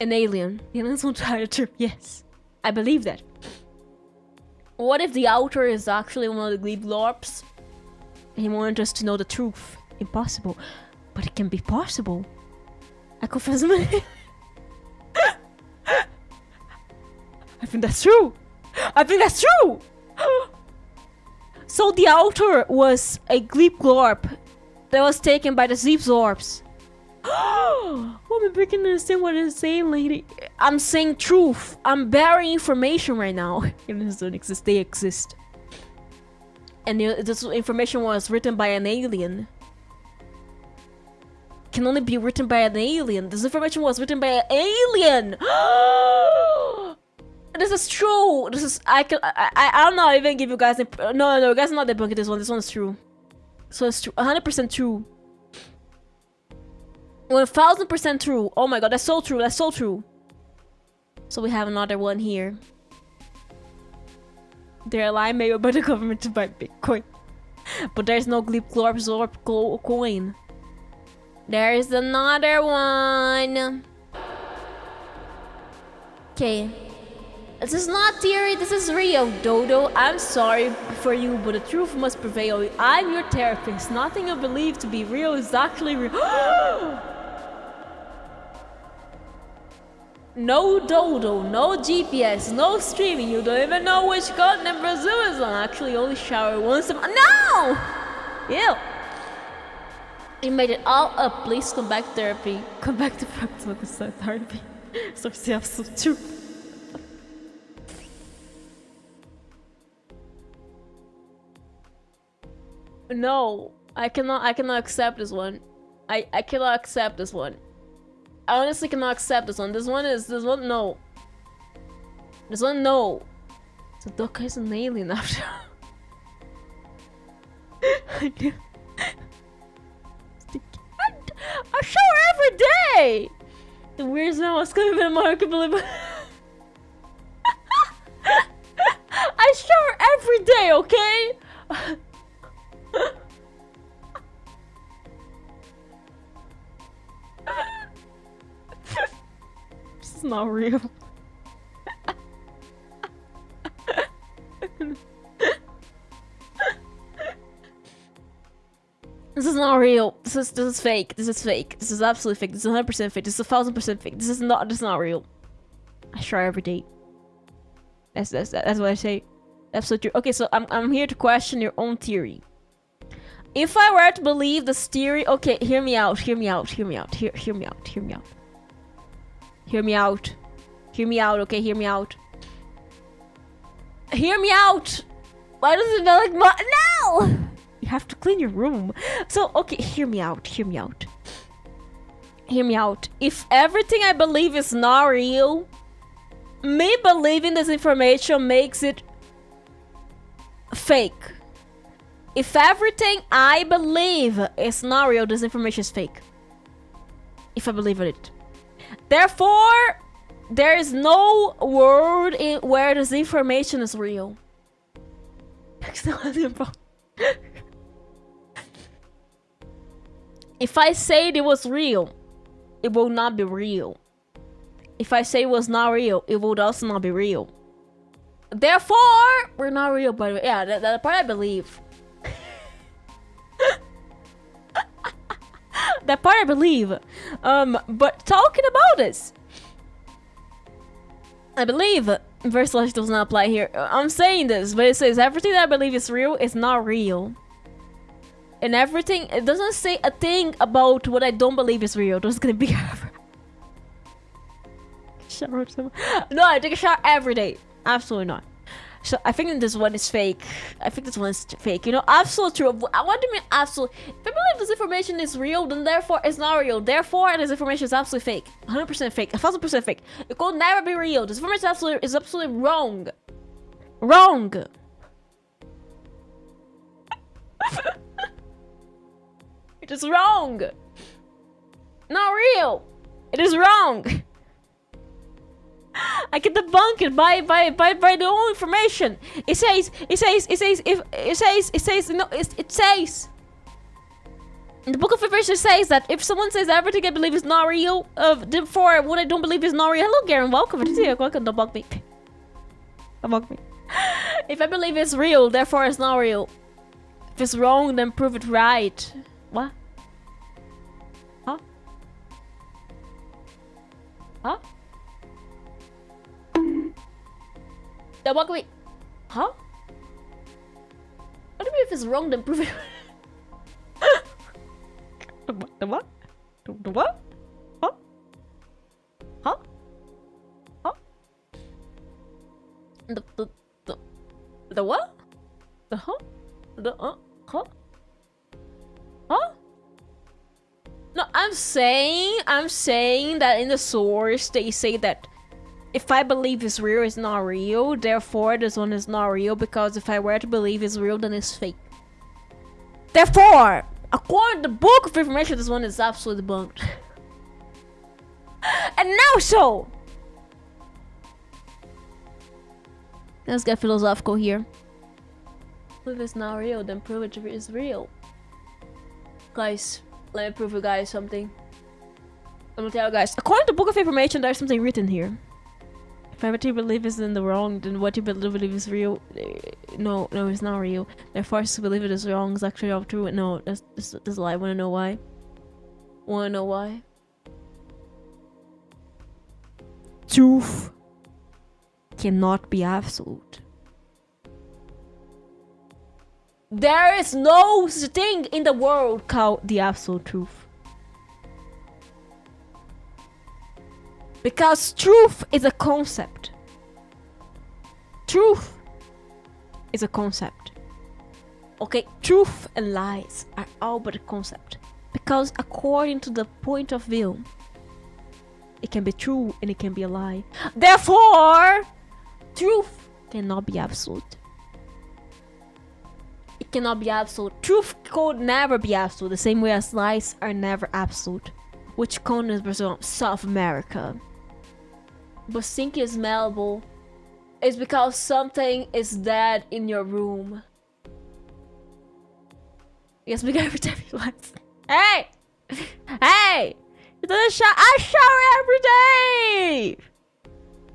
an alien? Aliens on try to yes. I believe that. What if the author is actually one of the Gleep glorps? He wanted us to know the truth. Impossible. But it can be possible. I confess my I think that's true. I think that's true! So the author was a Gleep Glorp that was taken by the Zeepzorbs. Oh, I'm freaking understand what it's saying, lady. I'm saying truth. I'm burying information right now. Aliens don't exist, they exist. And this information was written by an alien. Can only be written by an alien. This information was written by an alien. This is true. This is I'm not even give you guys. No, guys, not debunking this one. This one's true. So it's true. 100% true. 1000% true. Oh my god, that's so true. That's so true. So we have another one here. They're lying made by the government to buy Bitcoin, but there's no Gleep Glorp Zorp coin. There is another one. Okay. This is not theory, this is real, Dodo. I'm sorry for you, but the truth must prevail. I'm your therapist. Nothing you believe to be real is actually real. No Dodo, no GPS, no streaming. You don't even know which continent Brazil is on. Actually, only shower once a month. No! Ew. You made it all up. Please come back to therapy. Come back to practical therapy. So see absolute truth. No, I cannot accept this one. I cannot accept this one. I honestly cannot accept this one. This one, no. This one, no. So Doko is an alien after all. I show her every day! The weird now was coming to remarkably. I show her every day, okay? This is not real. This is not real. This is fake. This is fake. This is absolutely fake. This is 100% fake. This is 1000% fake. This is not real. I try every day. That's what I say. Absolutely true. Okay, so I'm here to question your own theory. If I were to believe this theory, okay, hear me out. Hear me out. Hear me out. Hear me out. Hear me out. Hear me out. Hear me out. Okay, hear me out. Hear me out. Why does it smell like no? You have to clean your room. So, okay, hear me out. Hear me out. Hear me out. If everything I believe is not real, me believing this information makes it fake. If everything I believe is not real, this information is fake. If I believe in it. Therefore, there is no world in where this information is real. If I say it was real, it will not be real. If I say it was not real, it would also not be real. Therefore, we're not real, by the way. Yeah, that part I believe. That part I believe. But talking about this, I believe verse logic does not apply here. I'm saying this, but it says everything that I believe is real is not real. And everything, it doesn't say a thing about what I don't believe is real. There's gonna be shower. No, I take a shower every day. Absolutely not. So I think this one is fake. I think this one is fake. You know, absolute true. What do you mean absolute? If I believe this information is real, then therefore it's not real. Therefore, this information is absolutely fake. 100% fake. 1000% fake. It could never be real. This information is absolutely wrong. Wrong. It is wrong. Not real. It is wrong. I can debunk it by the own information. It says in the book of Revelation says that if someone says everything I believe is not real, therefore what I don't believe is not real. Hello, Garen, welcome. Welcome, debunk me. Debunk me. If I believe it's real, therefore it's not real. If it's wrong, then prove it right. What? Huh? Huh? Then what can we... Huh? What do you mean if it's wrong, then prove it? The what? The what? Huh? Huh? Huh? The what? The huh? The huh? Huh? No, I'm saying that in the source they say that if I believe it's real, it's not real. Therefore, this one is not real, because if I were to believe it's real, then it's fake. Therefore, according to the book of information, this one is absolutely bonked. And now so! Let's get philosophical here. If it's not real, then prove it is real. Guys, let me prove you guys something. I'm gonna tell you guys. According to the book of information, there's something written here. If everything you believe is in the wrong, then what you believe is real. No, it's not real. Therefore, to believe it is wrong is actually all true. No, that's a lie. Wanna know why? Wanna know why? Truth cannot be absolute. There is no such thing in the world called the absolute truth. Because truth is a concept. Truth is a concept. Okay, truth and lies are all but a concept. Because according to the point of view, it can be true and it can be a lie. Therefore, truth cannot be absolute. It cannot be absolute. Truth could never be absolute, the same way as lies are never absolute. Which continent is Brazil? South America. But stinky is smellable. It's because something is dead in your room. Yes, because every time you lies. Hey! Hey! You don't shower. I shower every day!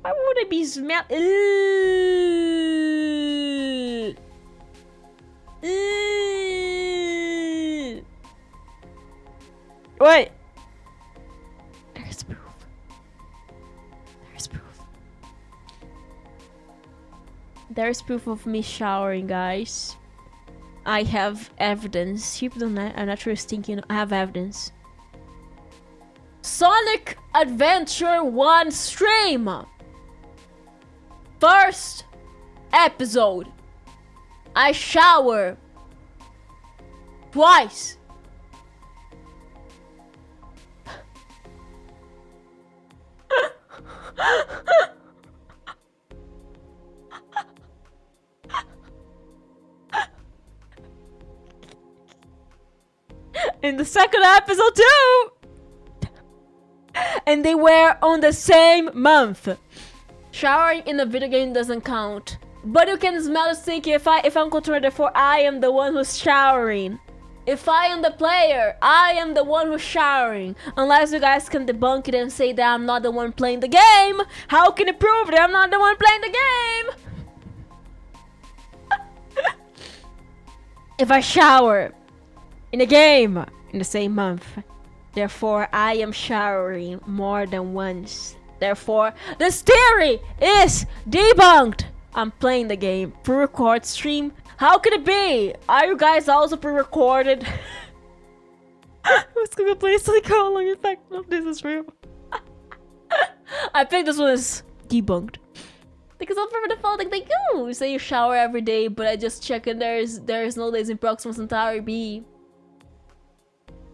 Why would it be smell? Wait. There's proof. There's proof. There's proof of me showering, guys. I have evidence. People don't are naturally thinking. I have evidence. Sonic Adventure 1 stream. First episode. I shower twice. In the second episode too. And they were on the same month. Showering in a video game doesn't count. But you can smell the stinky if I'm controller, therefore I am the one who's showering. If I am the player, I am the one who's showering. Unless you guys can debunk it and say that I'm not the one playing the game. How can you prove that I'm not the one playing the game? If I shower in a game in the same month, therefore I am showering more than once. Therefore, this theory is debunked. I'm playing the game. Pre-record stream. How could it be? Are you guys also pre-recorded? Who's gonna play like how long effect of this is real? I think this one is debunked. Because I'm from the phone like they go. You say you shower every day, but I just check and there's no days in Proxima Centauri B.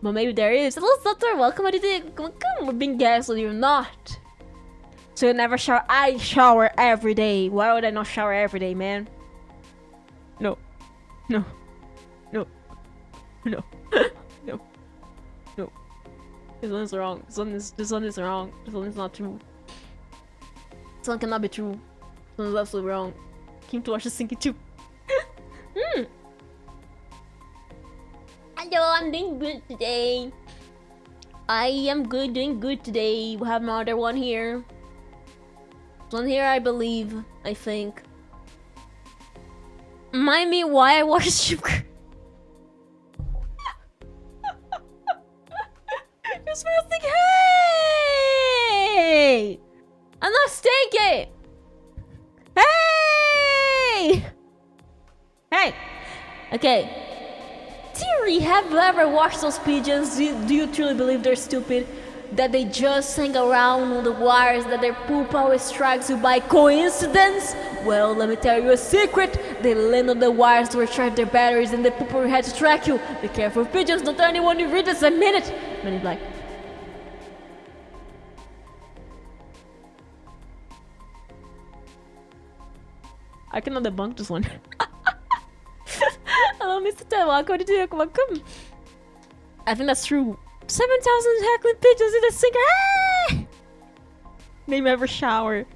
But maybe there is. Hello, Doctor. Welcome. Come, we're being gaslit. You're not. So you never shower. I shower every day. Why would I not shower every day, man? No. No. No. No. No. No. This one is wrong. This one is wrong. This one is not true. This one cannot be true. This one is absolutely wrong. Came to watch the sinking too. Hello, I'm doing good today. I am good, doing good today. We have another one here. One here, I believe. I think. Mind me why I watched Super. You smell stinky. Hey! I'm not stinky. Hey! have you ever watched those pigeons? Do you truly believe they're stupid? That they just hang around on the wires, that their poop always strikes you by coincidence? Well, let me tell you a secret. They land on the wires to recharge their batteries and the poop will head to track you. Be careful of pigeons, don't tell anyone you read this a minute. Men in Black. I cannot debunk this one. Hello, Mr. Ted, welcome to the welcome. I think that's true. 7,000 heckling pigeons in a singer. Ah! Name ever shower.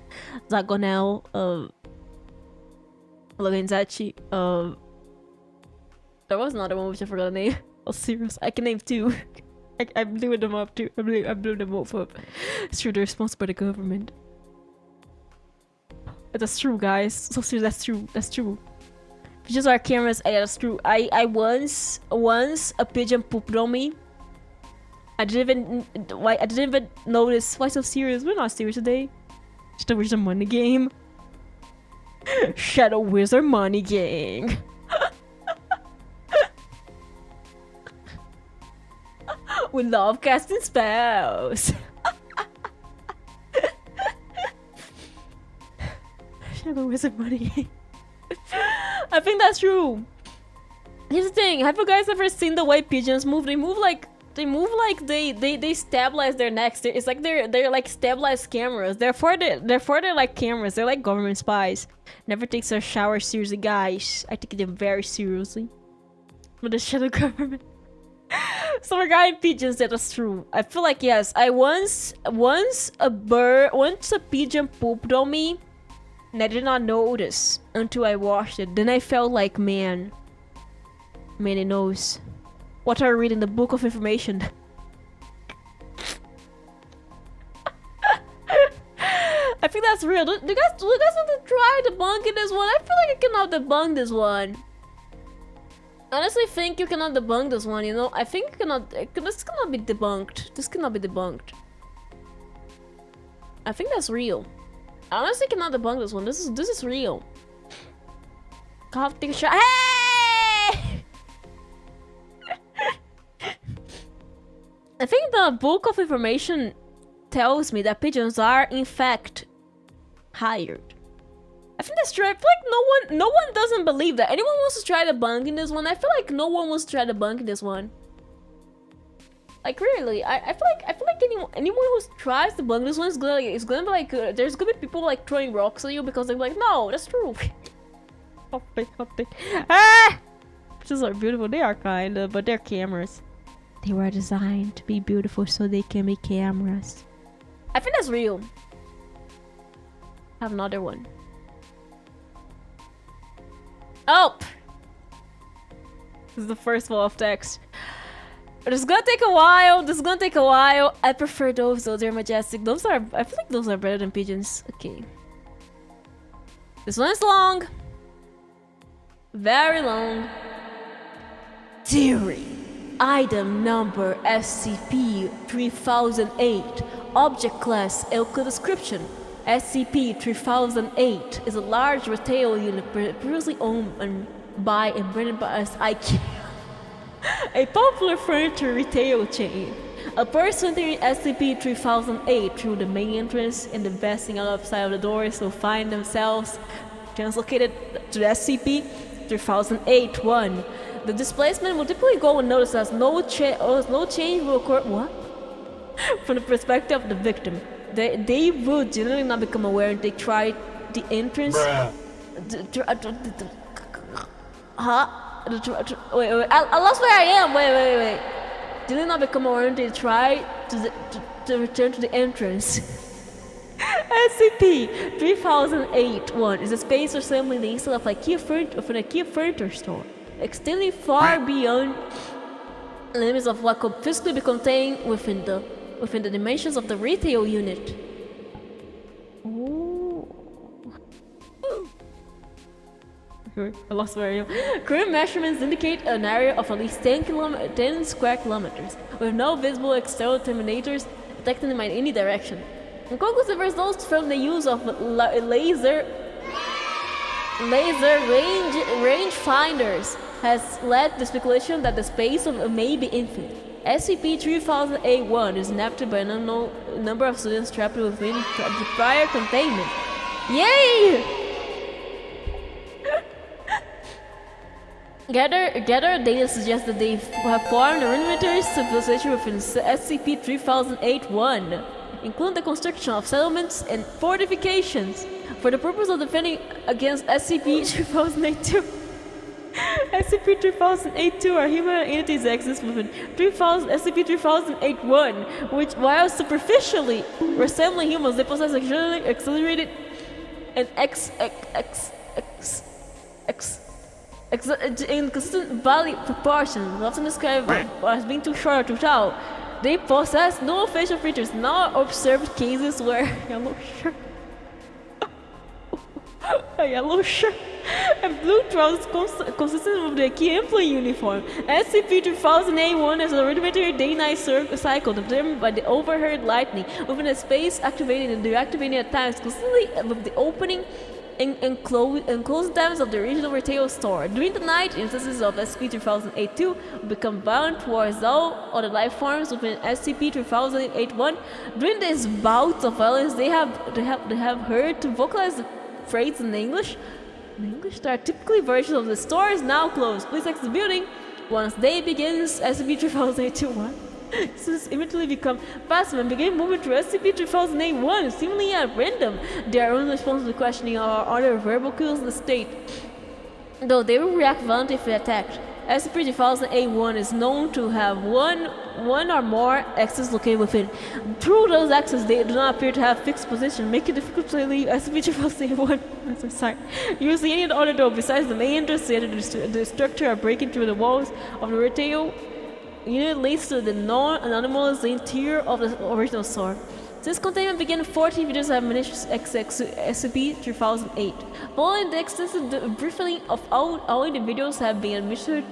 Zagonel, Lorenzetti, there was another one which I forgot the name. Oh, serious. I can name two. I blew them up too. I blew them both up. It's true, they're sponsored by the government. That's true, guys. So serious, that's true. That's true. Pigeons are cameras. Yeah, that's true. I once a pigeon pooped on me. I didn't even notice. Why so serious? We're not serious today. Shadow Wizard Money Game. Shadow Wizard Money Gang. We love casting spells. Shadow Wizard Money Gang. I think that's true. Here's the thing. Have you guys ever seen the way pigeons move? They move like they stabilize their necks. It's like they're like stabilized cameras. Therefore they're like cameras. They're like government spies. Never takes a shower seriously, guys. I take them very seriously. But the shadow government. So regarding pigeons, that's true. I feel like yes. I once a pigeon pooped on me, and I did not notice until I washed it. Then I felt like man, it knows. What are you reading? The book of information. I think that's real. Do you guys want to try debunking this one? I feel like I cannot debunk this one. I honestly think you cannot debunk this one, you know? I think you cannot. This cannot be debunked. This cannot be debunked. I think that's real. I honestly cannot debunk this one. This is real. Can't take a shot. Hey! I think the book of information tells me that pigeons are in fact hired. I think that's true. I feel like no one doesn't believe that. Anyone wants to try debunking this one? I feel like no one wants to try debunking this one. Like really, I feel like anyone who tries to debunk this one is gonna be like there's gonna be people like throwing rocks at you because they're like, no, that's true. Ah! Pigeons are beautiful. They are kinda, but they're cameras. They were designed to be beautiful so they can be cameras. I think that's real. I have another one. Oh! This is the first wall of text. This is gonna take a while. I prefer those though, they're majestic. I feel like those are better than pigeons. Okay. This one is long. Very long. Theory. Item number SCP-3008. Object class Euclid description. SCP-3008 is a large retail unit previously owned by and branded by us IKEA, a popular furniture retail chain. A person entering SCP-3008 through the main entrance and investing outside of the doors will find themselves translocated to the SCP-3008-1. The displacement will typically go unnoticed as no change will occur. What? From the perspective of the victim, they would generally not become aware if they try the entrance. Huh? Wait, I lost where I am. Wait. Generally not become aware if they try to return to the entrance. SCP-3008-1 is a space resembling the inside of an IKEA furniture store, extending far beyond the limits of what could physically be contained within the dimensions of the retail unit. Ooh. I lost where I am. Current measurements indicate an area of at least 10 square kilometers, with no visible external terminators detected in any direction. Inconclusive results from the use of laser range finders has led the speculation that the space of may be infinite. SCP-3000A1 is inhabited by an unknown number of students trapped within the prior containment. Yay! Gather data suggests that they have formed a rudimentary civilization within SCP-3008-1, including the construction of settlements and fortifications for the purpose of defending against SCP-3008-2. SCP-3008-2 are human entities that exist within SCP-3008-1, which, while superficially resembling humans, they possess accelerated and inconsistent body proportions, often described as being too short or too tall. They possess no facial features, nor observed cases where a yellow shirt and blue trousers consistent with their key employee uniform. SCP-3008-1 is a rudimentary day-night cycle determined by the overheard lightning within a space activating and deactivating at times, consistently with the opening and closing times of the original retail store. During the night, instances of SCP-3008-2 become bound towards all other life forms within SCP-3008-1. During these bouts of violence, they have heard to vocalize the phrase in English. There are typically versions of the store is now closed. Please exit the building. Once day begins, SCP-3008-1 immediately become passive and begin moving to SCP-3008-1, seemingly at random. They are only responsible to questioning or other verbal cues in the state, though they will react violently if attacked. SCP-3008-1 is known to have one or more axes located within. Through those axes, they do not appear to have fixed position, making it difficult to leave SCP-3008-1. I'm sorry. Using any other door besides the main entrance to enter the structure or breaking through the walls of the retail unit leads to the non-anomalous interior of the original store. Since containment began, 14 videos have managed to access SCP-3008. Following the extensive briefing of all individuals have been administered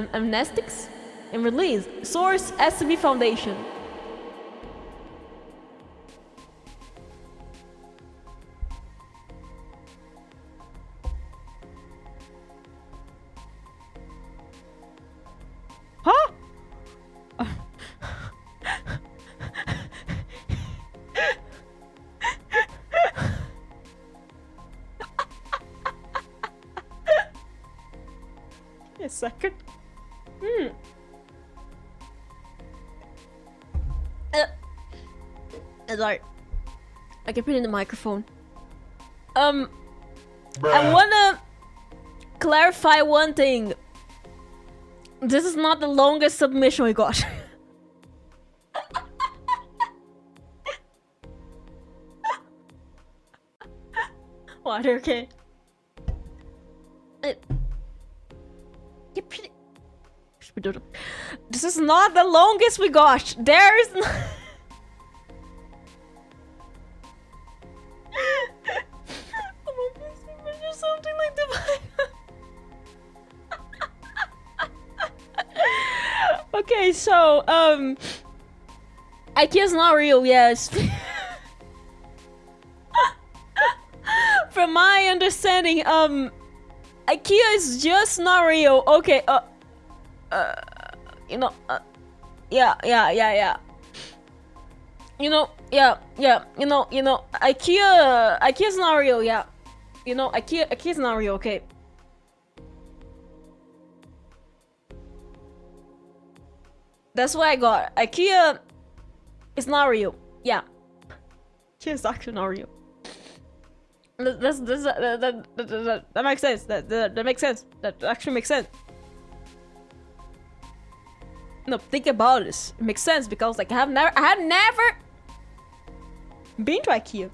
amnestics and released. Source: SCP Foundation. Huh? A second. Sorry. I can put it in the microphone. I wanna clarify one thing. This is not the longest submission we got. Water, okay. This is not the longest we got. There's no something like that. Okay, so IKEA's not real, yes. From my understanding, IKEA is just not real. Okay, you know, yeah. You know, yeah. You know, IKEA's not real, yeah. You know, IKEA's not real, okay. That's what I got. IKEA is not real. Yeah. IKEA is actually not real. That makes sense. That makes sense. That actually makes sense. No, think about this. It makes sense because like I have never been to IKEA.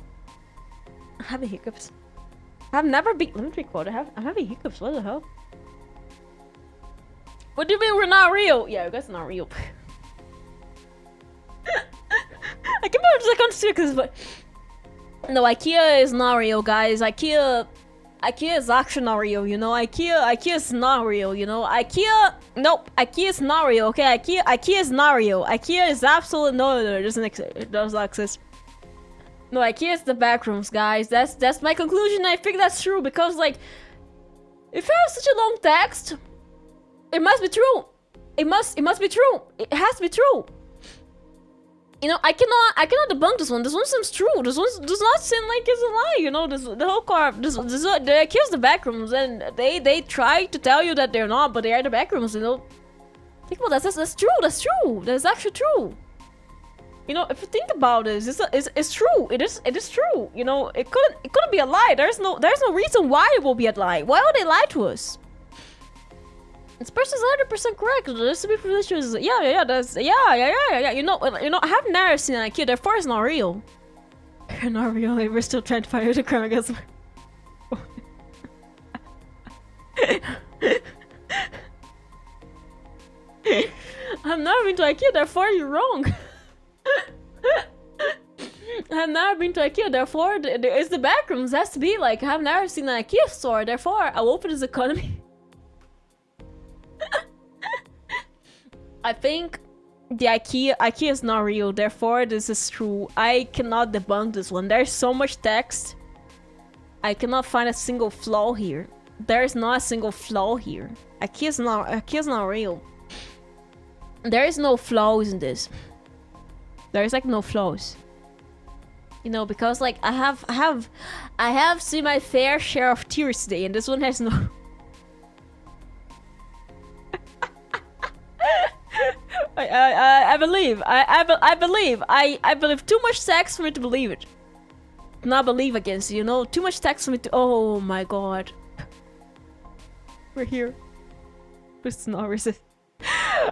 I'm having hiccups. I've never been. Let me drink water. I'm having hiccups. What the hell? What do you mean we're not real? Yeah, you guys are not real. I can believe I can't see this, but no, IKEA is not real, guys. IKEA is actually not real. You know, IKEA is not real. You know, nope. IKEA is not real. Okay, IKEA is not real. IKEA is absolutely no. It doesn't exist. It does not exist. No, IKEA is the backrooms, guys. That's my conclusion. I think that's true because, like, if you have such a long text, it must be true. It must be true. It has to be true. You know, I cannot debunk this one. This one seems true. This one does not seem like it's a lie. You know, the whole car. They accuse the backrooms, and they try to tell you that they're not, but they are the backrooms. You know, think about that. That's true. That's true. That's actually true. You know, if you think about it, it's true. It is true. You know, it couldn't be a lie. There's no reason why it will be a lie. Why would they lie to us? This person's 100% correct. There's to be privileges. Yeah. That's yeah. You know, I have never seen an IKEA. Therefore, it's not real. Not real. We're still trying to find out the crime against. I've never been to IKEA. Therefore, you're wrong. I've never been to IKEA, therefore it's the backrooms. It has to be like I've never seen an IKEA store, therefore I'll open this economy. I think the IKEA is not real, therefore this is true. I cannot debunk this one. There's so much text. I cannot find a single flaw here. There's not a single flaw here. IKEA's not real. There is no flaws in this. There's like no flaws, you know, because like I have seen my fair share of tears today, and this one has no. I believe too much text for me to believe it. Not believe against you know, too much text for me to. Oh my god, we're here. It's not resist.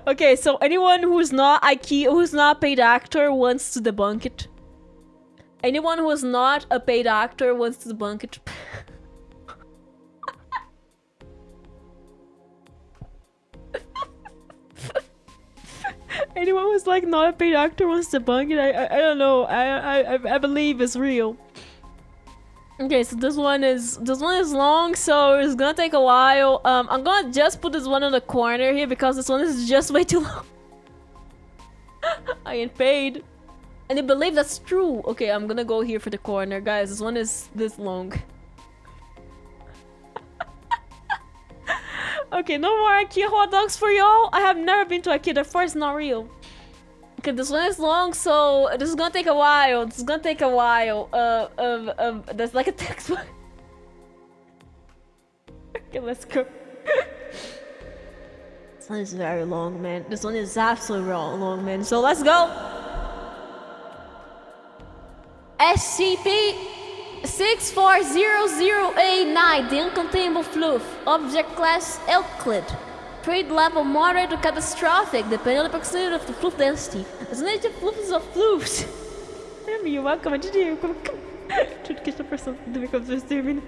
Okay, so anyone who's not IKEA, who's not a paid actor, wants to debunk it. Anyone who is not a paid actor wants to debunk it. Anyone who's like not a paid actor wants to debunk it. I don't know. I believe it's real. Okay, so this one is long, so it's gonna take a while. I'm gonna just put this one in the corner here because this one is just way too long. I ain't paid. And I believe that's true. Okay, I'm gonna go here for the corner, guys. This one is this long. Okay, no more IKEA hot dogs for y'all. I have never been to IKEA. Therefore, it's not real. Okay, this one is long, so this is gonna take a while. This is gonna take a while. That's like a textbook. Okay, let's go. This one is very long, man. This one is absolutely long, man. So let's go. SCP-640089, the uncontainable fluff. Object class Euclid. Trade level moderate to catastrophic, depending on the proximity of the fluff density. As nature fluffs of fluffs. You're welcome, I did you come. To catch the person to become so stupid.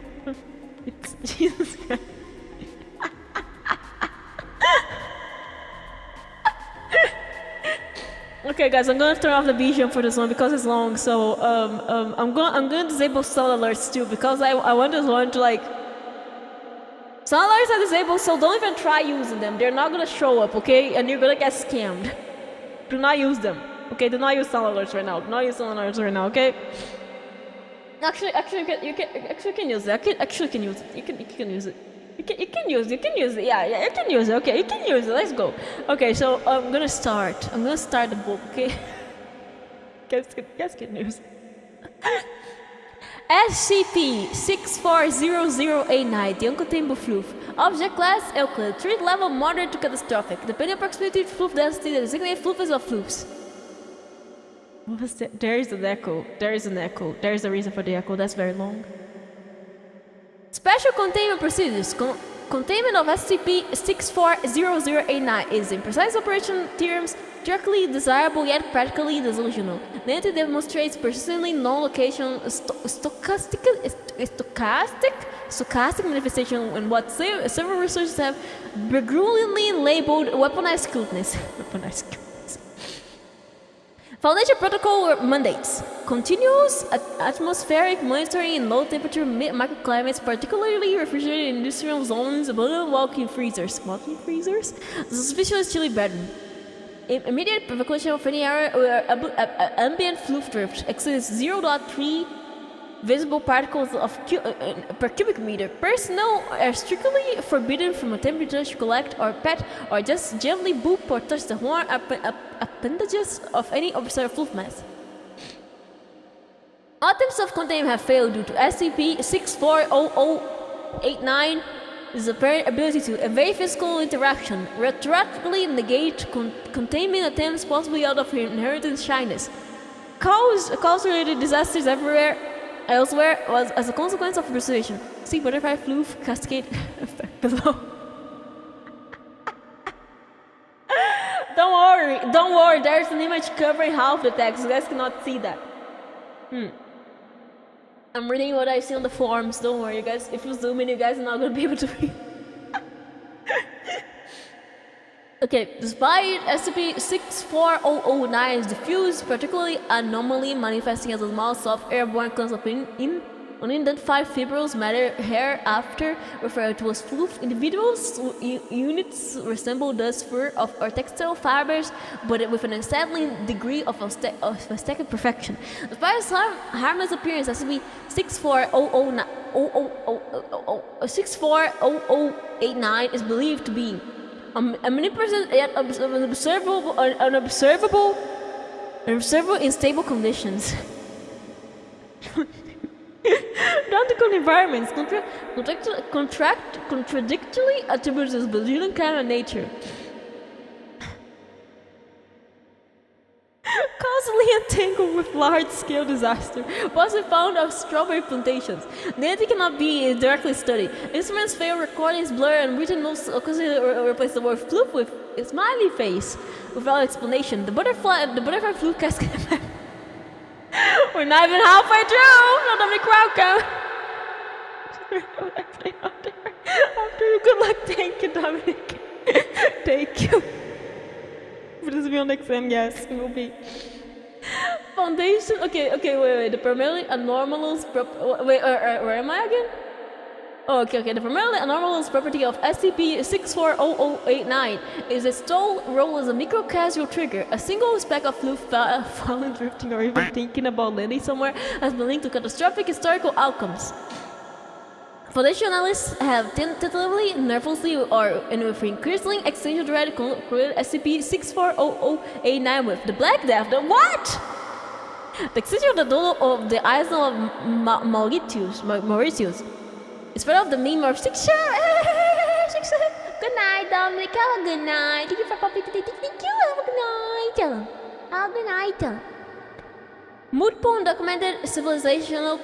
Jesus Christ. Okay, guys, I'm gonna turn off the BGM for this one because it's long. So I'm gonna disable sound alerts too because I want this one to like. Sound alerts are disabled, so don't even try using them. They're not gonna show up, okay? And you're gonna get scammed. Do not use them, okay? Do not use sound alerts right now. Do not use sound alerts right now, okay? Actually, you can use it. Actually, can use it. You can use it. You can use it. Yeah, you can use it. Okay, you can use it. Let's go. Okay, so I'm gonna start the book. Okay. Guys can use it. SCP-640089, the uncontainable fluff. Object class Euclid. Threat level moderate to catastrophic. Depending on proximity to fluff density, the designated fluff is of fluffs. What was that? There is an echo. There is an echo. There is a reason for the echo. That's very long. Special containment procedures. Containment of SCP-640089 is, in precise operation terms, directly desirable yet practically delusional. The entity demonstrates persistently non-location stochastic manifestation in what several researchers have begrudgingly labeled weaponized cuteness. Foundation Protocol mandates continuous atmospheric monitoring in low temperature microclimates, particularly refrigerated industrial zones, abundant walk-in freezers. Walk-in freezers? The suspicious chilly bedroom. Immediate evacuation of any area where ambient floof drift exceeds 0.3 visible particles per cubic meter. Personnel are strictly forbidden from attempting to collect or pet or just gently boop or touch the horn appendages of any observed floof mass. Attempts of containment have failed due to SCP-640089's apparent ability to evade physical interaction, retroactively negate containment attempts possibly out of inherent shyness. Cause-related disasters elsewhere was as a consequence of preservation. See butterfly floof cascade effect below. Don't worry, there's an image covering half the text, you guys cannot see that. I'm reading what I see on the forums, don't worry you guys, if you zoom in you guys are not gonna be able to read. Okay, despite SCP-64009's diffuse, particularly anomaly manifesting as a small soft airborne class of unidentified fibrous matter hereafter referred to as floof, individuals' units resemble those fur or textile fibers, but with an unsettling degree of aesthetic perfection. Despite its harmless appearance, SCP-64089 is believed to be omnipresent yet unobservable in stable conditions. Identical environments contradictorily attributed as Brazilian kind of nature. Constantly entangled with large-scale disaster, possibly found of strawberry plantations. The entity cannot be directly studied. Instruments fail, recordings blur, and written notes occasionally replace the word floof with a smiley face without explanation. The butterfly floof cascade. We're not even halfway through. Not many crowd count. After you, good luck. Thank you, Dominic. Thank you. Will this be on exam? Yes, it will be. Foundation. Okay. Wait. The primarily anomalous. Where am I again? Oh, okay. The primarily anomalous property of SCP-64089 is its sole role as a micro-casual trigger. A single speck of floof falling, drifting, or even thinking about landing somewhere has been linked to catastrophic historical outcomes. Foundation analysts have tentatively, nervously, and with increasing existential dread concluded SCP-64089 with the Black Death. The what? The existence of the dodo of the island of Mauritius. It's part of the meme of 6 Good night, Dominic. Have a good night. Thank you for popping today. Thank you. Have a good night. Have a good night. Moodpone documented civilizational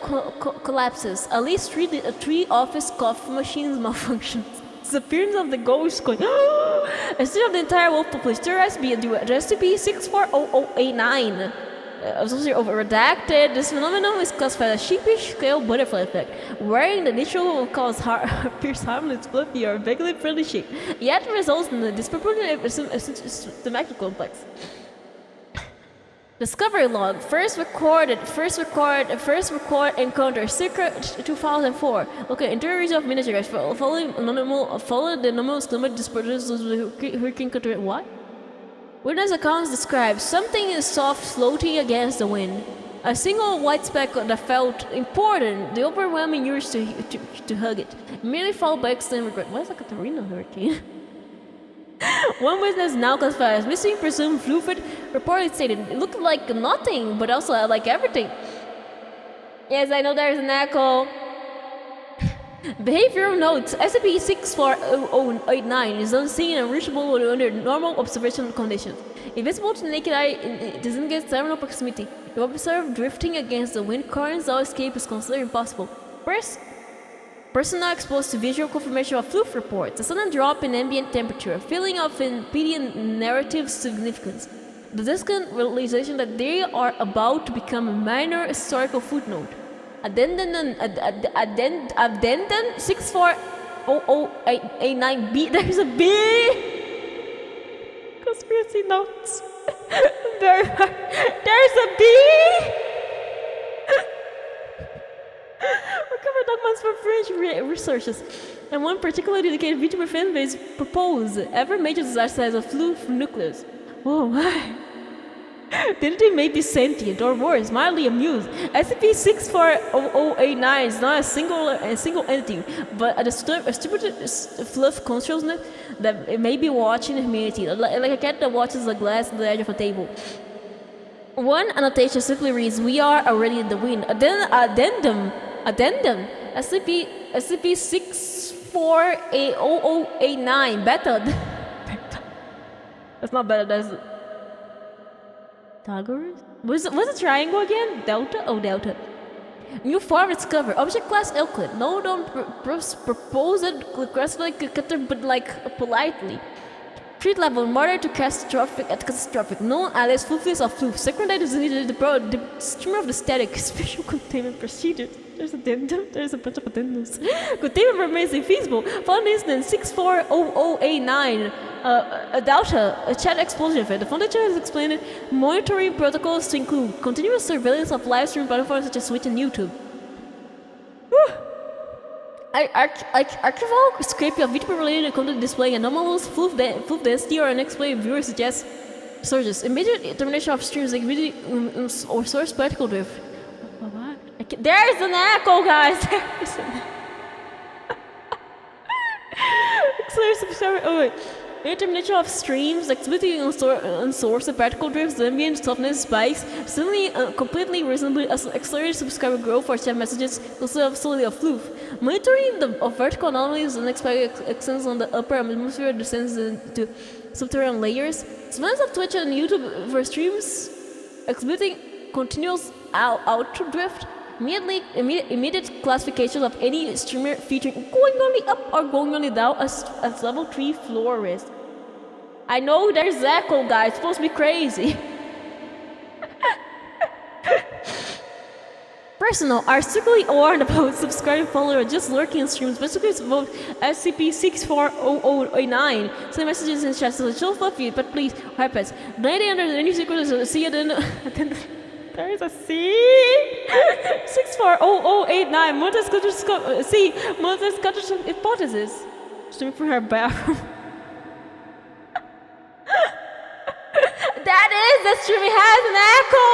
collapses. At least three office coffee machines malfunctions. Disappearance of the ghost coin. Instead of the entire wolf population, terrorized by SCP-64089. Associated over redacted, this phenomenon is classified as sheepish scale butterfly effect, wherein the initial cause appears harmless, fluffy, or vaguely friendly shape, yet results in a disproportionate symmetrical complex. Discovery log. First record encounter circa 2004. Okay, interior region of Minas Gerais. Follow the anomalous climate dispersions hurricane country. What? Witness accounts describe something soft floating against the wind. A single white speck that felt important, the overwhelming urge to hug it. Immediately followed by extreme regret. Why is that Katarina hurricane? One witness, now classified as missing presumed fluid, reportedly stated it looked like nothing, but also like everything. Yes, I know there's an echo. Behavioral notes. SCP-64089 is unseen and reachable under normal observation conditions. Invisible to the naked eye, it doesn't get terminal proximity. If observed drifting against the wind currents, all escape is considered impossible. Personnel exposed to visual confirmation of floof reports, a sudden drop in ambient temperature, a feeling of impeding narrative significance, the distant realization that they are about to become a minor historical footnote. Addendum 64089B. There's a B. Conspiracy notes. There's a B. Recovered documents from French researchers, and one particularly dedicated Vtuber fan base proposed every major disaster has a floof nucleus. Oh my. The entity may be sentient or worse, mildly amused. SCP-640089 is not a single entity, but a distributed fluff consciousness that it may be watching humanity, like a cat that watches a glass on the edge of a table. One annotation simply reads, "We are already in the wind." Addendum. SCP-640089 beta. That's not beta. That's Pythagoras? What's the triangle again? Delta? Oh, delta. New form discovered. Object class Euclid. No, don't proposed classified, but like politely. Treat level moderate to catastrophic. Known alias floofies of floof. Secondary is needed the stream of the static special containment procedure. There's addendum. There's a bunch of addendums. Containment remains infeasible. Found incident 640089. A delta, a chat explosion event. The Foundation has explained monitoring protocols to include continuous surveillance of live stream platforms such as Twitch and YouTube. Archival scrape of Vtubers related content displaying anomalous floof density or unexplained viewer suggests surges. Immediate termination of streams like video or source particle drift. What? There's an echo, guys! There's an oh wait. Termination of streams, exhibiting unsourced particle drifts, ambient softness spikes, suddenly completely reasonably accelerated subscriber growth for chat messages solely of floof. Monitoring of vertical anomalies and unexpected extents on the upper atmosphere descends into subterranean layers. Surveillance of Twitch and YouTube for streams exhibiting continuous outro drift. Immediate classification of any streamer featuring going only up or going only down as level 3 floor risk. I know there's echo, guys. It's supposed to be crazy. Personal are strictly warned about subscribing followers just lurking in streams, specifically about SCP-640089. Send messages in chat so chill fluffy, but please, happens. Donating under any secret see you then. There is a C. 640089. Multi-scottish hypothesis. Streaming from her bathroom. That is the streaming has an echo.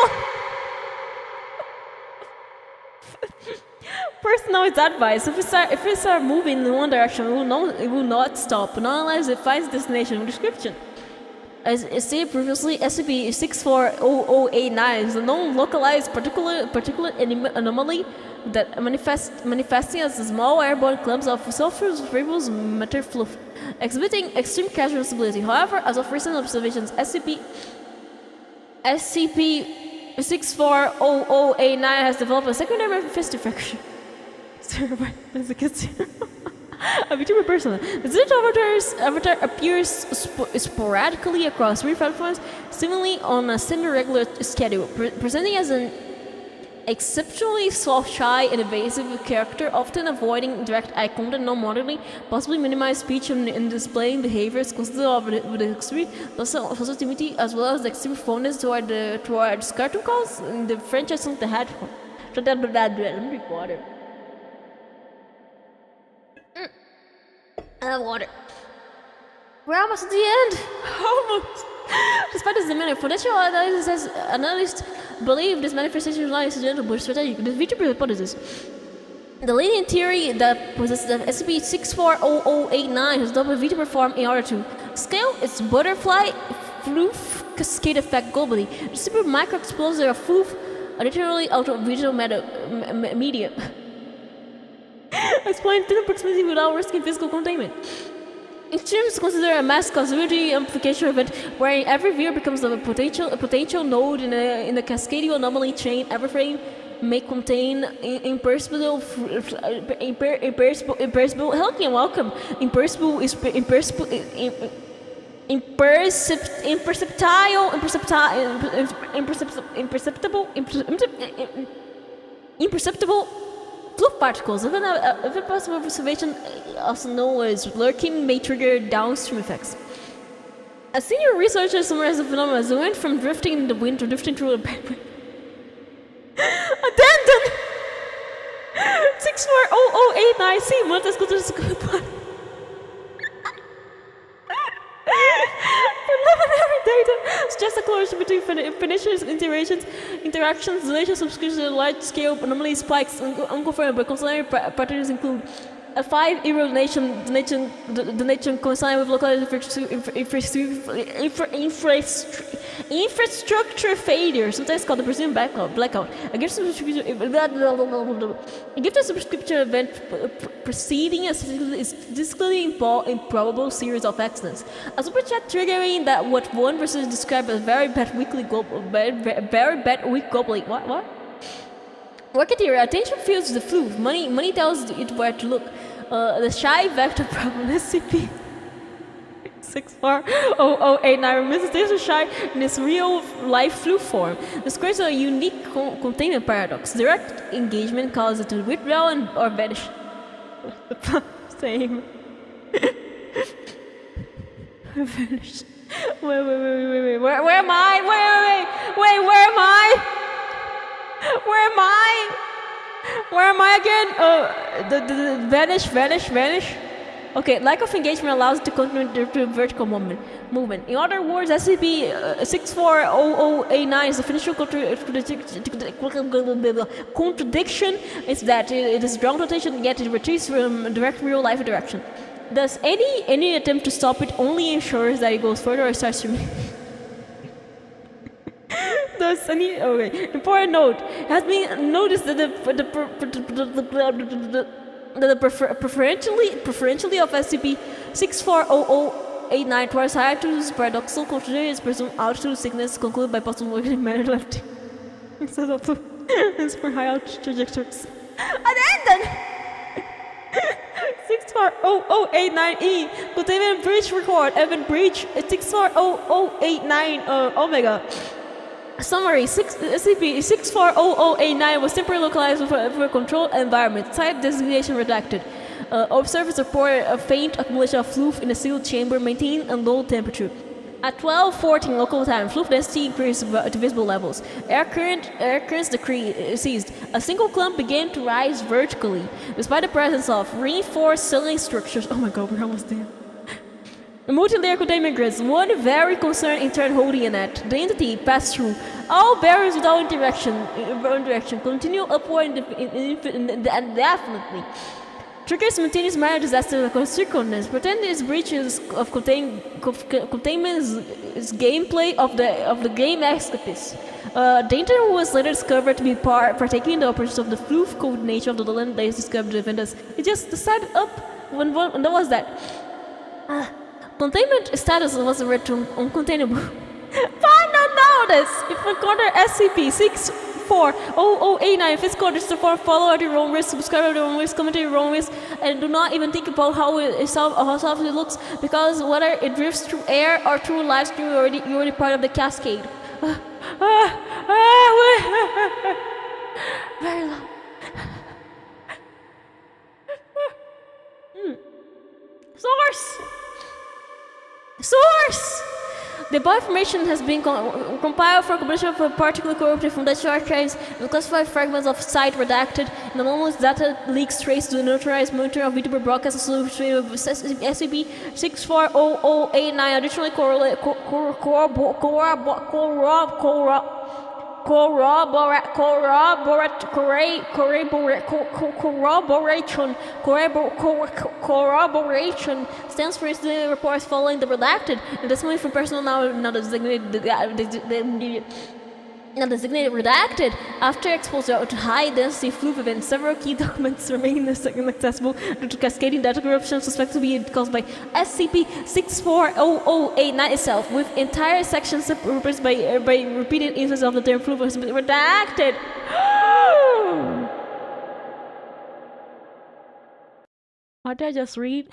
Personal is advice. If we start moving in one direction, it will not stop. Not unless it finds destination in the description. As stated previously, SCP-640089 is a known localized particulate anomaly that manifesting as small airborne clumps of sulfurous variable matter fluff, exhibiting extreme casual stability. However, as of recent observations, SCP-640089 has developed a secondary fist infection. A Vtuber person. The digital avatar appears sporadically across three platforms, seemingly on a semi-regular schedule, presenting as an exceptionally soft, shy, and evasive character, often avoiding direct eye contact, non-moderately, possibly minimize speech and displaying behaviors consistent with the extreme sensitivity as well as the extreme fondness towards cartoon calls in the franchise of the Hedgehog. Let me drink water. Water. We're almost at the end. Almost. Despite this demeanor, foundational analysts believe this manifestation lies incidental but strategic. The Vtubers hypothesis. The leading theory that possesses the SCP-640089 has double Vtuber form in order to scale its butterfly floof cascade effect globally. The super micro explosion of floof are literally out of regional media. Explain thin proximity without risking physical containment. Extremes consider a mass causality amplification event wherein every viewer becomes a potential node in a cascading anomaly chain. Every frame may contain imperceptible. Help me, welcome. Imperceptible. Floof particles, even possible observation, also known as lurking, may trigger downstream effects. A senior researcher summarized the phenomenon as it went from drifting in the wind to drifting through a backpack. Addendum! 640089C, preliminary data suggests a correlation between Phoenicians interactions, donation subscriptions, and large-scale anomaly spikes unconfirmed, but concerning patterns include a 5 euro donation coinciding with local infrastructure failure, sometimes called the Brazilian blackout. A gift subscription event preceding a statistically improbable series of accidents. A super chat triggering that what one person described as very bad week globally. What? Rocketeer, attention feels the flu. Money tells it where to look. The shy vector problem SCP 640089 removes the shy in its real life flu form. This creates a unique containment paradox. Direct engagement causes it to withdraw or vanish. Same. Vanish. Wait. Where am I? Wait, where am I? Where am I again? Vanish. Okay, lack of engagement allows it to continue the vertical movement. In other words, SCP 640089's official contradiction is that it is ground rotation, yet it retreats from direct real life interaction. Thus, any attempt to stop it only ensures that it goes further or starts to important note: it has been noticed that the preferentially of SCP 640089 towards higher altitudes paradoxical considering its presumed altitude sickness concluded by possible working matter left instead of for high altitude trajectories. Addendum 640089E containment breach record event breach 640089 Omega. Summary: SCP 640089 was temporarily localized for a controlled environment. Site designation redacted. Observers reported a faint accumulation of floof in a sealed chamber maintained at low temperature. At 12:14 local time, floof density increased to visible levels. Air currents ceased. A single clump began to rise vertically, despite the presence of reinforced ceiling structures. Oh my god, we're almost there. Multi-layer containment grids. One very concerned intern holding a net. The entity passed through all barriers without interaction. Continue upward indefinitely. Triggers simultaneous minor disaster consequences. Pretend its breaches of containment is gameplay of the game escapist. The intern was later discovered to be partaking in the operations of the floof code nature of the land that is discovered the defenders. It just decided up when that was that. Containment status was returned uncontainable. Final notice! If you encounter SCP-640089 physical digital follow at your own risk, subscribe at your own risk, comment at your own risk, and do not even think about how soft it looks, because whether it drifts through air or through live stream, you're already part of the cascade. Very long. Source! The above information has been compiled for completion of a particular corrupted from Dutch archives and classified fragments of site redacted and anomalous data leaks traced to the notarized monitoring of Vtuber broadcasts associated with SCP-640089. Additionally, corroboration stands for incident reports following the redacted and testimony from personnel now designated redacted. After exposure to high density floof events, several key documents remain inaccessible due to cascading data corruption suspected to be caused by SCP-640089 itself, with entire sections replaced by repeated instances of the term floof has been redacted. What did I just read?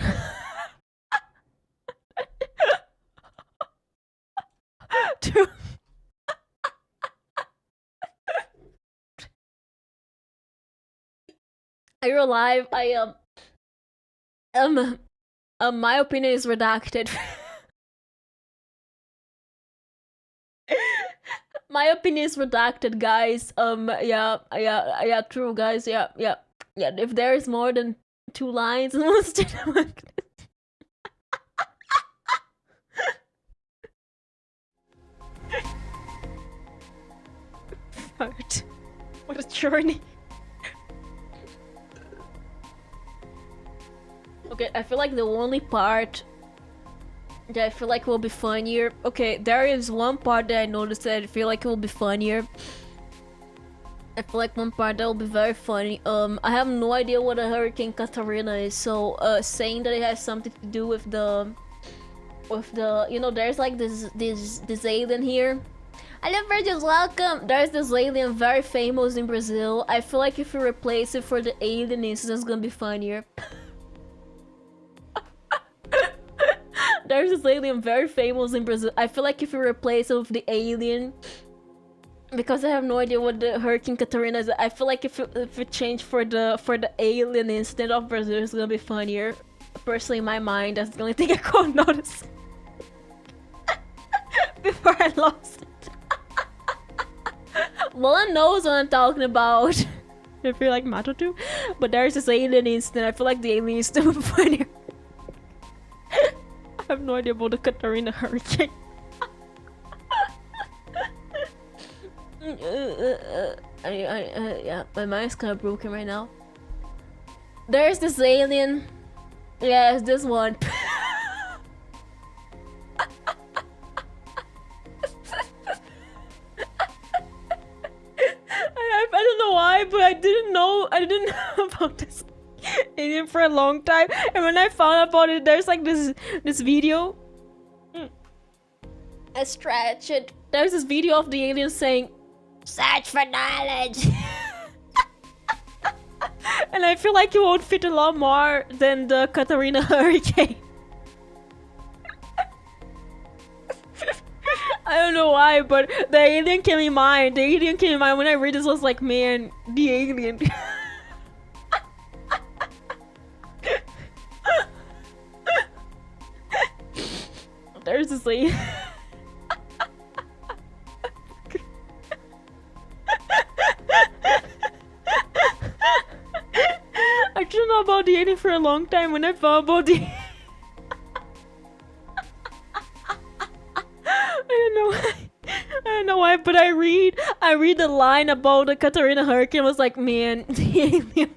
Are you alive? My opinion is redacted. My opinion is redacted, guys. Yeah, true, guys. Yeah. If there is more than 2 lines, part. What a journey. Okay, I feel like the only part that I feel like will be funnier. Okay, there is one part that I noticed that I feel like it will be funnier. I feel like one part that will be very funny. I have no idea what a Hurricane Katrina is, so saying that it has something to do with the you know, there's like this alien here. Hello, Virgins, welcome! There's this alien very famous in Brazil. I feel like if you replace it for the alien incident, it's gonna be funnier. There's this alien very famous in Brazil. I feel like if you replace it with the alien, because I have no idea what the Hurricane Katrina is, I feel like if you change for the alien incident of Brazil, it's gonna be funnier. Personally, in my mind, that's the only thing I could notice before I lost it. Lola knows what I'm talking about. I feel like Mato too, but there's this alien incident. I feel like the alien incident would be funnier. I have no idea about the Katrina hurricane. Yeah, my mind's kind of broken right now. There's this alien. Yeah, it's this one. I don't know why, but I didn't know about this alien for a long time, and when I found out about it, there's like this video. I stretch it. There's this video of the alien saying, "Search for knowledge," and I feel like it would fit a lot more than the Katrina hurricane. I don't know why, but the alien came in mind. The alien came in mind when I read this. I was like, man, the alien. There's this alien. I didn't know about the alien for a long time. When I found about the I don't know why, but I read the line about the Katrina hurricane. I was like, man, the alien.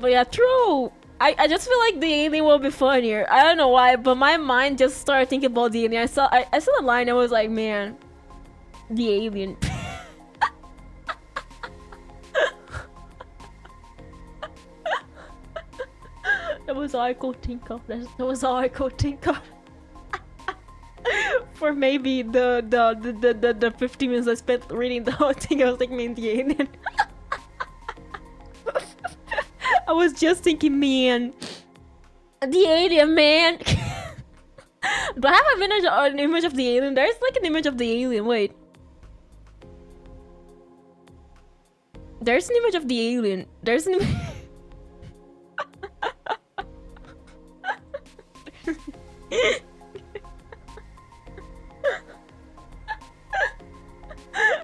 But yeah, true. I just feel like the alien will be funnier. I don't know why, but my mind just started thinking about the alien. I saw the line. I was like, man, the alien. That was all I could think of. That was all I could think of. For maybe the 50 minutes I spent reading the whole thing, I was like, man, the alien. I was just thinking, man, the alien, man. Do I have an image of the alien? There's like an image of the alien. Wait. There's an image of the alien. There's an image.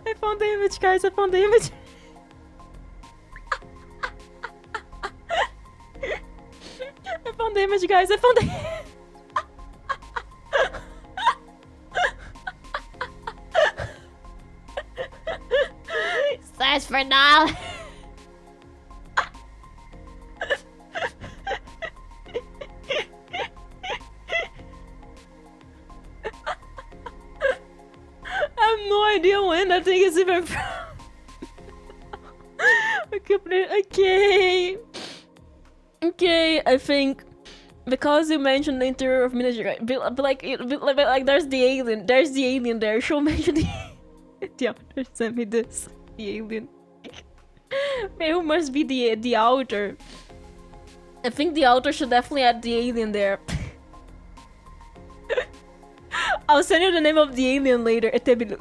I found the image, guys. I found the image. I found the image, guys. I found the. Search for now. I have no idea when that thing is even from. Okay, I think because you mentioned the interior of Minas Gerais, but like there's the alien there. She'll mention the. The author sent me this. The alien. Maybe who must be the author? I think the author should definitely add the alien there. I'll send you the name of the alien later.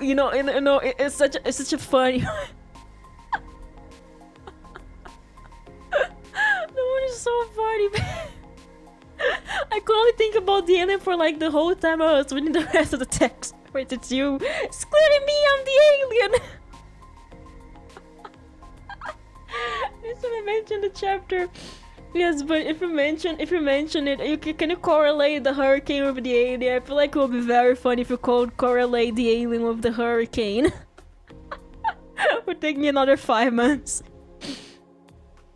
You know, it's such a funny. So funny, man. I could only think about the alien for like the whole time I was reading the rest of the text. Wait, it's you. It's clearly me, I'm the alien. This is what I mentioned in the chapter. Yes, but if you mention it, can you correlate the hurricane with the alien? I feel like it would be very funny if you could correlate the alien with the hurricane. It would take me another 5 months.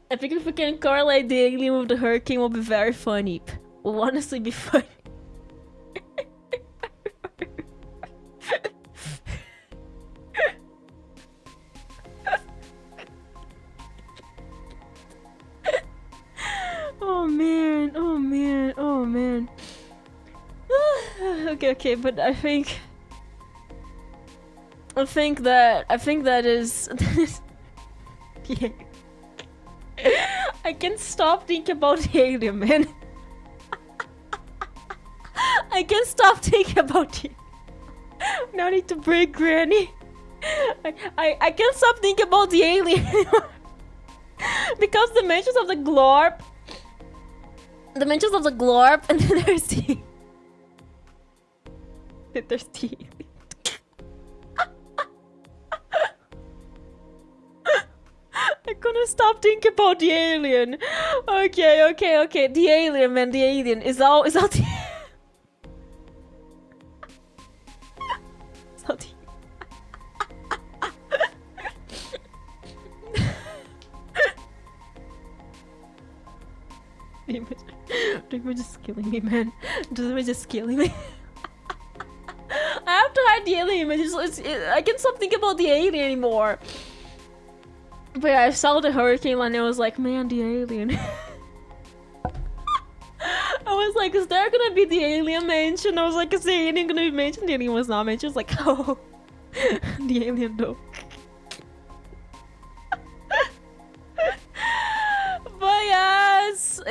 I think if we can correlate the alien with the hurricane, it will be very funny. It will honestly be funny. Oh man, oh man, oh man. Okay, but I think that is yeah. I can't stop thinking about the alien, man. I can't stop thinking about it. Now I need to break Granny. I can't stop thinking about the alien. Because the mentions of the glorp, and then there's the I couldn't stop thinking about the alien. Okay. The alien, man. The alien is all the... It's all the... They're just killing me, man. They're just killing me. I have to hide the alien image. I can't stop thinking about the alien anymore. But yeah, I saw the hurricane and I was like, man, the alien. I was like, is there gonna be the alien mentioned? I was like, is the alien gonna be mentioned? The alien was not mentioned. I was like, oh, the alien though. But yes.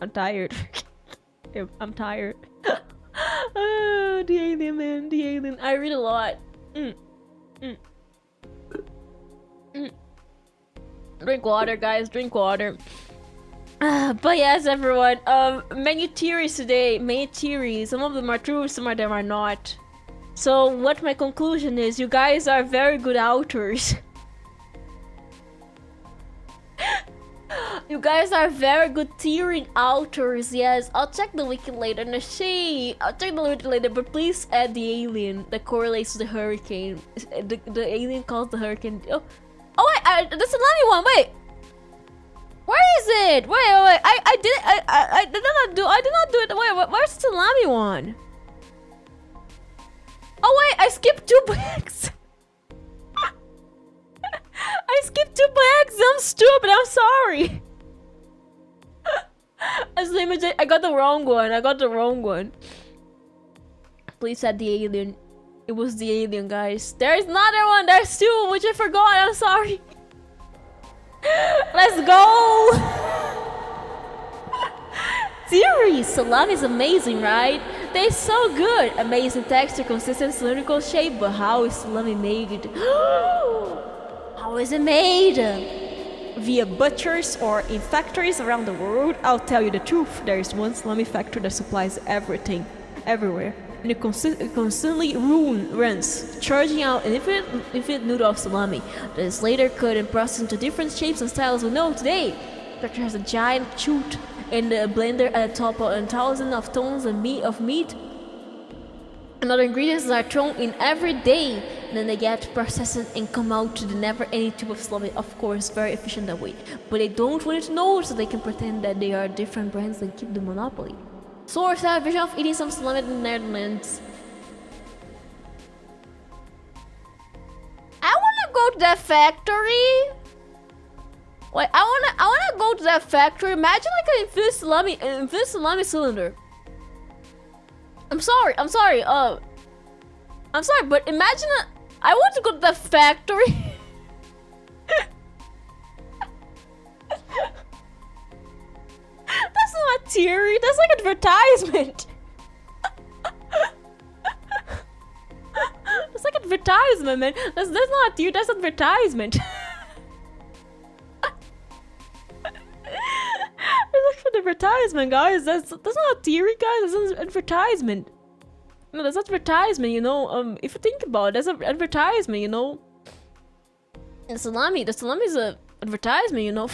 I'm tired. I'm tired. Oh, the alien, man, the alien. I read a lot. Drink water, guys. Drink water. But yes, everyone. Many theories today. Many theories. Some of them are true. Some of them are not. So, what my conclusion is: you guys are very good authors. You guys are very good theory authors. Yes, I'll check the wiki later. I'll check the wiki later, but please add the alien that correlates to the hurricane. The alien calls the hurricane. Oh wait, the tsunami one. Wait, where is it? Wait. I did not do it. Wait, where's the tsunami one? Oh wait, I skipped 2 books. I skipped 2 books. I'm stupid. I'm sorry. I got the wrong one. Please add the alien. It was the alien, guys. There's another one. There's 2, which I forgot. I'm sorry. Let's go. Theory. Salami is amazing, right? They're so good. Amazing texture, consistent cylindrical shape. But how is salami made? How is it made? Via butchers or in factories around the world? I'll tell you the truth. There is one salami factory that supplies everything, everywhere. And it constantly runs, charging out an infinite noodle of salami that is later cut and processed into different shapes and styles we know today. The factory has a giant chute and a blender at the top of thousands of tons of meat. And other ingredients are thrown in every day. And then they get processed and come out to the never-ending tube of salami. Of course, very efficient that way. But they don't want you to know, so they can pretend that they are different brands and keep the monopoly. Source: I have a vision of eating some salami in the Netherlands. I wanna go to that factory. Wait, I wanna go to that factory. Imagine like an infinite salami cylinder. I'm sorry, but imagine I want to go to the factory. That's not a theory, that's like advertisement. That's like advertisement, man. That's not a theory, that's advertisement. It's like an advertisement, guys. That's not a theory, guys. That's an advertisement. No, that's advertisement, you know. If you think about it, that's an advertisement, you know. The salami is a advertisement, you know.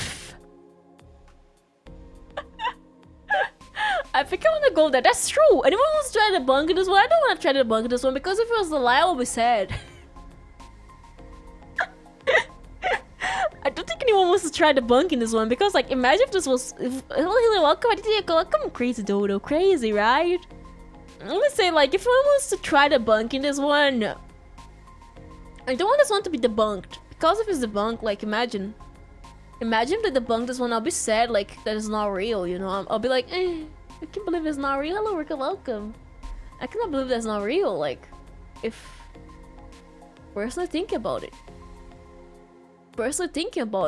I think I want to go there. That's true. Anyone wants to try the bunk in this one? I don't want to try the bunk in this one because if it was the lie, I would be sad. I don't think anyone wants to try the bunk in this one because, like, imagine if this was. Welcome, crazy Dodo. Crazy, right? I'm gonna say, like, if anyone wants to try the bunk in this one, I don't want this one to be debunked because if it's debunked, like, imagine if they debunk this one, I'll be sad, like, that it's not real, you know? I'll be like, I can't believe it's not real. Hello, Rick, welcome. I cannot believe that's not real. Like, if personally thinking about it,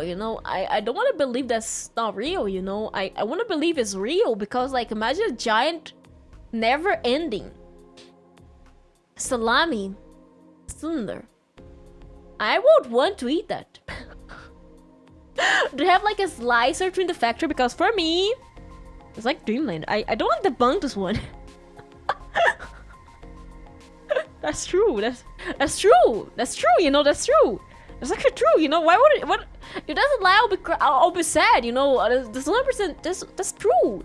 you know, I don't want to believe that's not real, you know. I want to believe it's real because, like, imagine a giant, never-ending salami cylinder. I would want to eat that. Do you have like a slicer between the factory? Because for me, it's like Dreamland. I don't want to debunk this one. That's true. That's true. That's true. You know, that's true. That's actually true. You know, why would it? What? If that's a lie, I'll be sad. You know, that's 100%. That's true.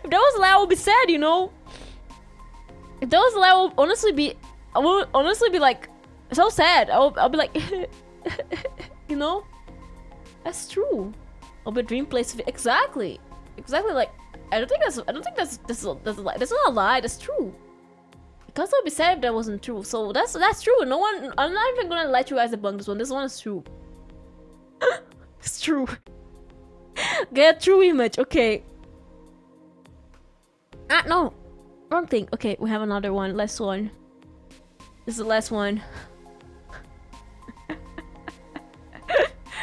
If that was a lie, I would be sad. You know. If that was a lie, I would honestly be like so sad. I'll be like. You know, that's true. I'll be a dream place. Exactly. Like, I don't think that's not a lie. That's true. Because I'll be sad if that wasn't true. So that's true. No one. I'm not even gonna let you guys debunk this one. This one is true. It's true. Get true image. Okay. No, wrong thing. Okay, we have another one. Last one. This is the last one.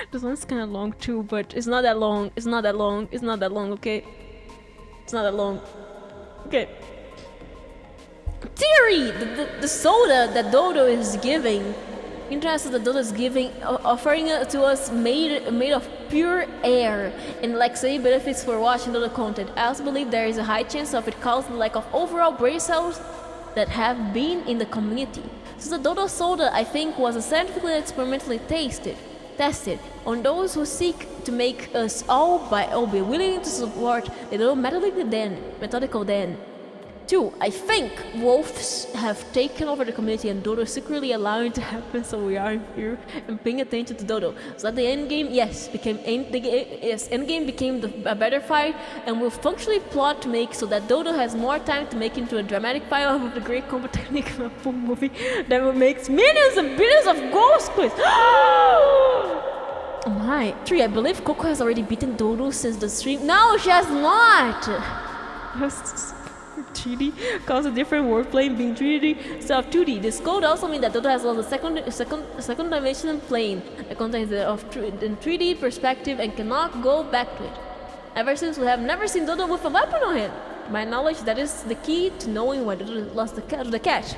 This one's kind of long too, but it's not that long. It's not that long. Okay, it's not that long. Okay. Theory: the soda that Dodo is giving, interest that Dodo is giving, offering it to us made of pure air and laxative benefits for watching Dodo content. I also believe there is a high chance of it causing the lack of overall brain cells that have been in the community. So the Dodo soda, I think, was scientifically and experimentally tested on those who seek to make us all be willing to support the Dodo methodical den. 2. I think wolves have taken over the community and Dodo is secretly allowing it to happen, so we are here and paying attention to Dodo. So at the end game, endgame became a better fight, and we'll functionally plot to make so that Dodo has more time to make into a dramatic fight of the great combat technique of a movie that will make millions and billions of ghost quiz. Oh my. 3. I believe Coco has already beaten Dodo since the stream. No, she has not. 3D cause a different wordplay being 3D instead of 2D. This code also means that Dodo has lost a second dimension plane that contains the 3D perspective and cannot go back to it. Ever since we have never seen Dodo with a weapon on him. My knowledge, that is the key to knowing why Dodo lost the catch.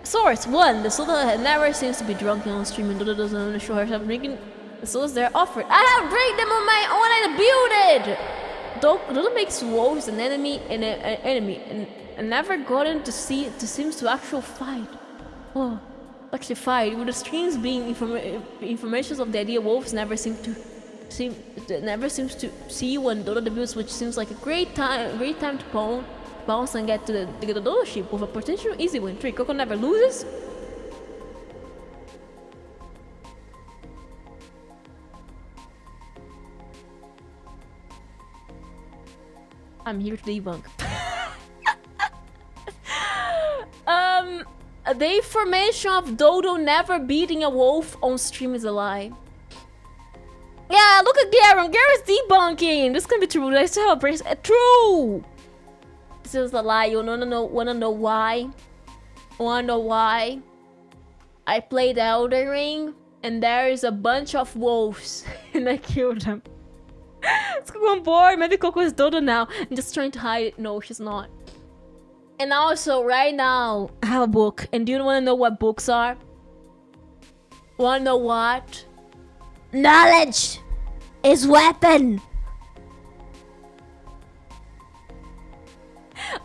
Source 1. The soda never seems to be drunk on stream and Dodo doesn't show herself drinking the sodas they're offered. I have drank them on my own and build it! Dodo makes wolves an enemy and never gotten to seems to actually fight. Oh, actually fight with the streams being informations of the idea wolves never seems to see when Dodo debuts, which seems like a great time to bounce and get to the Dodo ship with a potential easy win. 3. Coco never loses. I'm here to debunk. The information of Dodo never beating a wolf on stream is a lie. Yeah, look at Garen. Garen's debunking. This can be true. I still have brains. True. This is a lie. You wanna know why? I played Elden Ring and there is a bunch of wolves and I killed them. Let's go on board. Maybe Coco is Dodo now. I'm just trying to hide it. No, she's not. And also, right now, I have a book. And do you want to know what books are? Want to know what? Knowledge is weapon.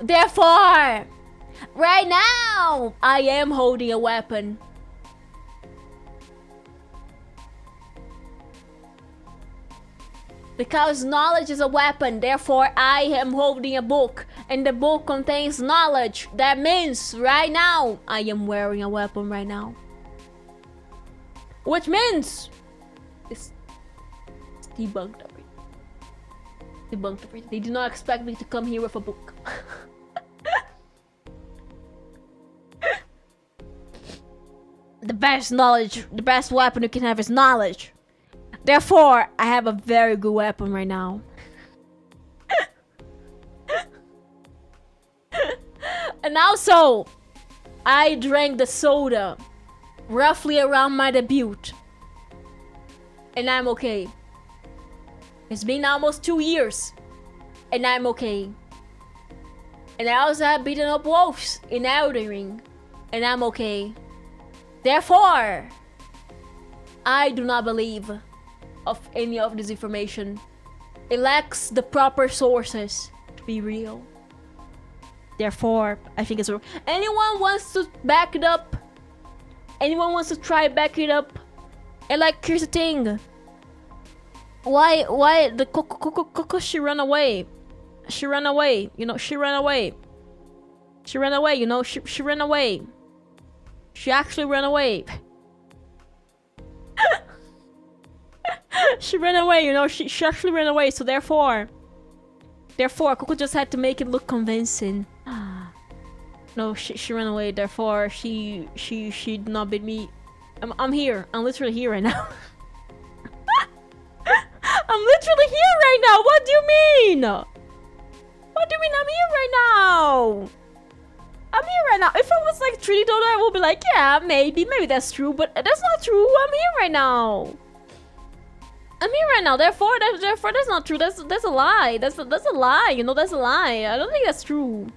Therefore, right now, I am holding a weapon. Because knowledge is a weapon, therefore I am holding a book, and the book contains knowledge. That means right now I am wearing a weapon right now. Which means it's debunked already. Debunked already. They do not expect me to come here with a book. The best knowledge, the best weapon you can have is knowledge. Therefore, I have a very good weapon right now. And also, I drank the soda roughly around my debut. And I'm okay. It's been almost 2 years. And I'm okay. And I also have beaten up wolves in Elden Ring. And I'm okay. Therefore, I do not believe of any of this information. It lacks the proper sources to be real. Therefore, I think it's real. Anyone wants to back it up? Anyone wants to try back it up? And like, here's the thing. Why the Coco she ran away? She ran away. You know, she ran away. She ran away. You know, she ran away. She actually ran away. She ran away, you know, she actually ran away, so therefore Coco just had to make it look convincing. No, she ran away, therefore she did not beat me. I'm here. I'm literally here right now. I'm literally here right now. What do you mean? What do you mean I'm here right now? I'm here right now. If it was like 3D Dodo, I would be like, yeah, maybe that's true, but that's not true. I'm here right now. I'm here right now. Therefore that's not true. That's a lie. That's a lie. You know, that's a lie. I don't think that's true.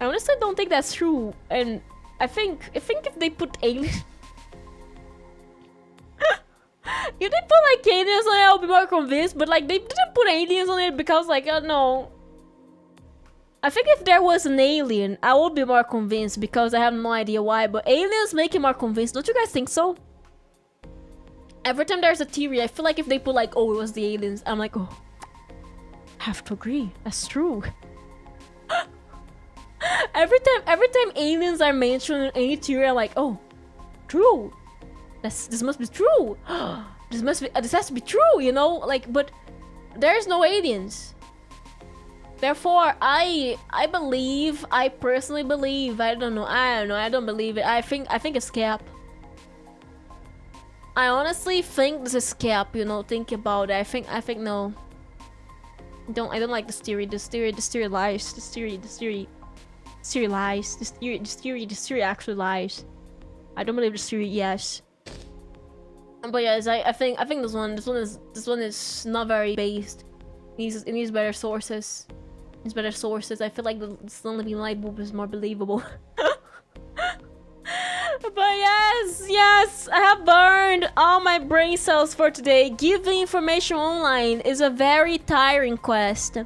I honestly don't think that's true. And I think if they put aliens, if they put like aliens on it, I'll be more convinced. But like they didn't put aliens on it because like I don't know. I think if there was an alien, I would be more convinced because I have no idea why. But aliens make it more convinced. Don't you guys think so? Every time there's a theory, I feel like if they put like, oh, it was the aliens, I'm like, oh, I have to agree. That's true. every time aliens are mentioned in any theory, I'm like, oh, true. This must be true. This has to be true, you know? Like, but there's no aliens. Therefore, I personally believe, I don't know, I don't believe it. I think it's cap. I honestly think this is cap, you know, think about it. I think no. I don't like this theory. This theory lies. This theory lies. This theory actually lies. I don't believe this theory, yes. But yes, I think this one is not very based. It needs better sources. I feel like the Sun Living Light Bulb is more believable. But yes, I have burned all my brain cells for today. Giving information online is a very tiring quest.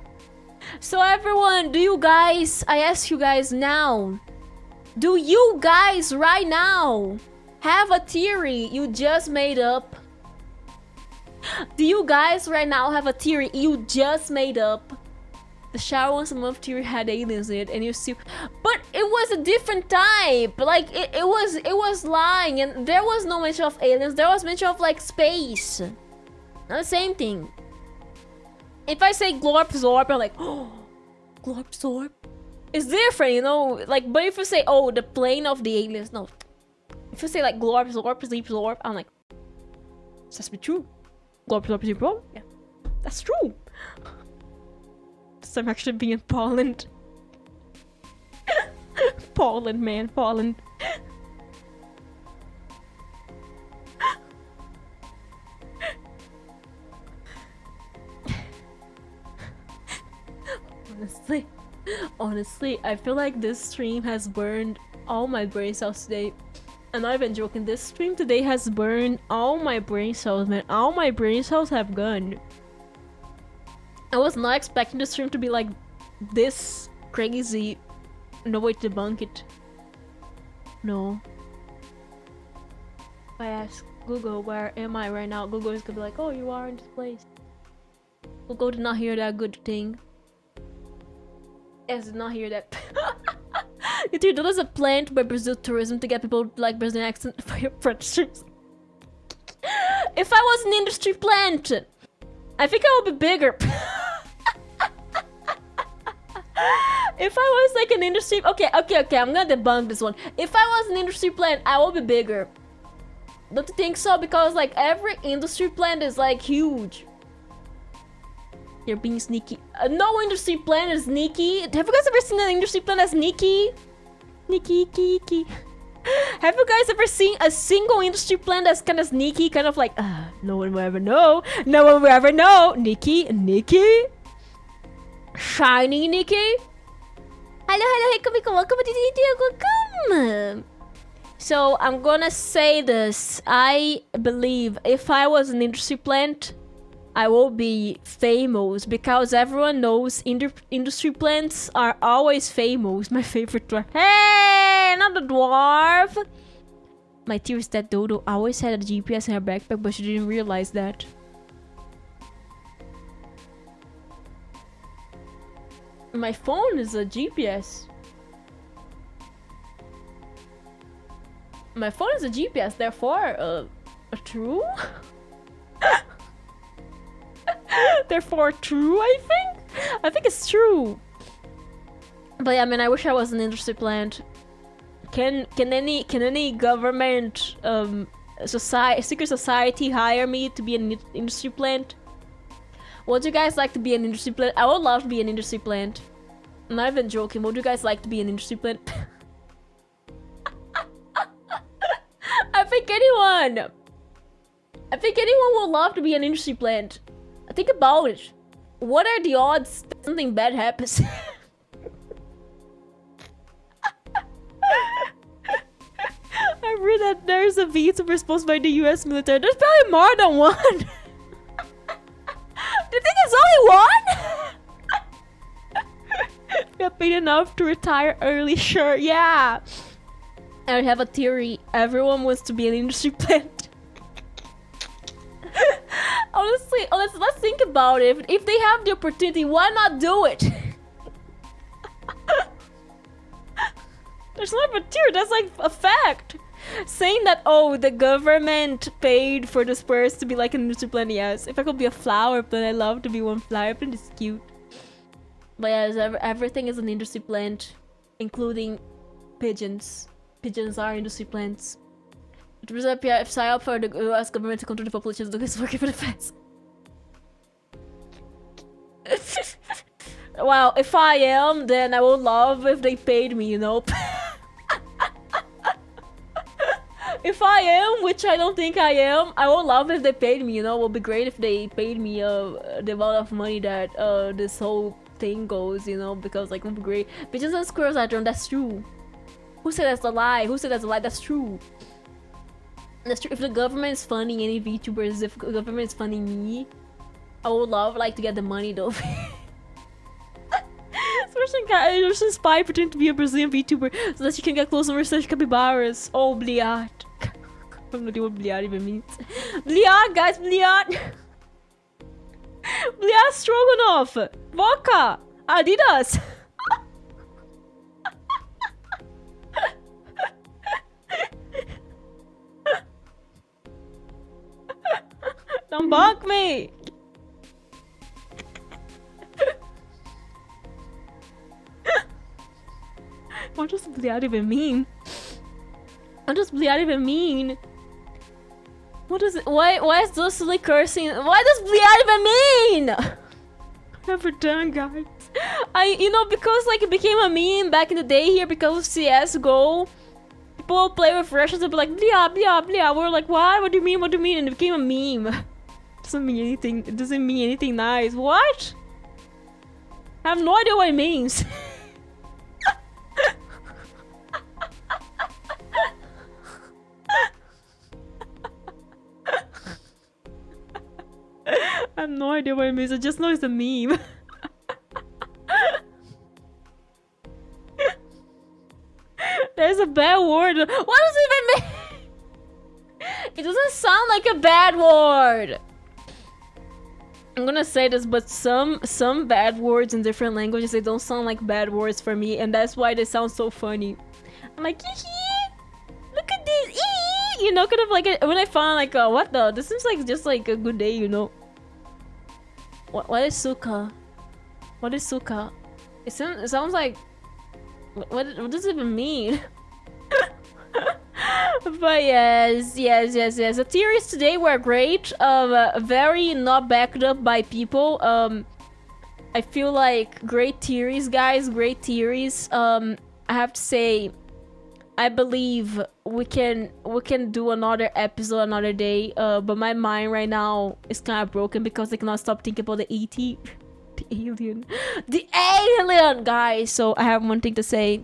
So everyone, I ask you guys now, do you guys right now have a theory you just made up? Do you guys right now have a theory you just made up? The shower once a month theory had aliens in it, and you see, but it was a different type. Like it was lying, and there was no mention of aliens. There was mention of like space. Not the same thing. If I say Glorp Zorp, I'm like, oh, Glorp Zorp. It's different, you know. Like, but if you say, oh, the plane of the aliens, no. If you say like Glorp Zorp, Sleep Zorp, I'm like, that's be true. Glorp Zorp, Sleep Zorp, yeah, that's true. I'm actually being Poland. Poland, man, Poland. Honestly, I feel like this stream has burned all my brain cells today. I'm not even joking. This stream today has burned all my brain cells, man. All my brain cells have gone. I was not expecting the stream to be like this crazy. No way to debunk it. No. If I ask Google, where am I right now? Google is gonna be like, oh, you are in this place. Google did not hear that good thing. Yes, did not hear that. YouTube does a plant by Brazil Tourism to get people like Brazilian accent for your predators. If I was an industry plant, I think I would be bigger. If I was like an industry... Okay, I'm gonna debunk this one. If I was an industry plant, I would be bigger. Don't you think so? Because like every industry plant is like huge. You're being sneaky. No industry plant is sneaky. Have you guys ever seen an industry plant as sneaky? Sneaky, kiki. Have you guys ever seen a single industry plant that's kind of sneaky? Kind of like, no one will ever know. No one will ever know. Nikki. Shiny Nikki. Hello, welcome. So I'm gonna say this. I believe if I was an industry plant, I will be famous because everyone knows industry plants are always famous. My favorite dwarf. Hey, not the dwarf. My theory is that Dodo always had a GPS in her backpack, but she didn't realize that. My phone is a GPS. My phone is a GPS, therefore, true? Therefore true, I think? I think it's true. But yeah, man, I wish I was an industry plant. Can any government, secret society hire me to be an industry plant? Would you guys like to be an industry plant? I would love to be an industry plant. I'm not even joking. Would you guys like to be an industry plant? I think anyone would love to be an industry plant. Think about it. What are the odds that something bad happens? I read that there's a Vtuber sponsored by the US military. There's probably more than one. Do you think it's only one? Got paid enough to retire early, sure, yeah. I have a theory. Everyone wants to be an industry plant. Honestly, let's think about it. If they have the opportunity, why not do it? There's not a theory, that's like a fact. Saying that, oh, the government paid for the Spurs to be like an industry plant, yes. If I could be a flower plant, I'd love to be one flower plant, it's cute. But yes, everything is an industry plant, including pigeons. Pigeons are industry plants. It was up if sign up for the US government to control the population of the working for the feds. Well, if I am, then I would love if they paid me, you know. If I am, which I don't think I am, I would love if they paid me, you know. It would be great if they paid me the amount of money that this whole thing goes, you know, because like it would be great. Pigeons and squirrels are drawn, that's true. Who said that's a lie? Who said that's a lie? That's true. That's true. If the government is funding any VTubers, if the government is funding me, I would love like to get the money though. Russian spy pretending to be a Brazilian VTuber so that she can get close and research capybaras. Oh, bliat. I don't know what bliat even means. Bliat, guys, bliat. Bliat Stroganoff. Vodka. Adidas. Don't bonk me! What does bliat even mean? What does bliat even mean? What is it? Why is Dulcely cursing? What does bliat even mean? Never done, guys. Because like it became a meme back in the day here because of CSGO. People play with Russians and be like, blia, blia, blia. We're like, what? What do you mean? What do you mean? And it became a meme. Doesn't mean anything. It doesn't mean anything nice. What? I have no idea what it means. no idea what it means. I just know it's a meme. There's a bad word. What does it even mean? It doesn't sound like a bad word. I'm gonna say this, but some bad words in different languages, they don't sound like bad words for me, and that's why they sound so funny. I'm like, look at this, you know, kind of like when I found like, what the? This seems like just like a good day, you know. What is suka? What is suka? It sounds like, what does it even mean? But yes. The theories today were great. Very not backed up by people. I feel like great theories, guys. Great theories. I have to say, I believe we can do another episode another day. But my mind right now is kind of broken because I cannot stop thinking about the ET, the alien, guys. So I have one thing to say.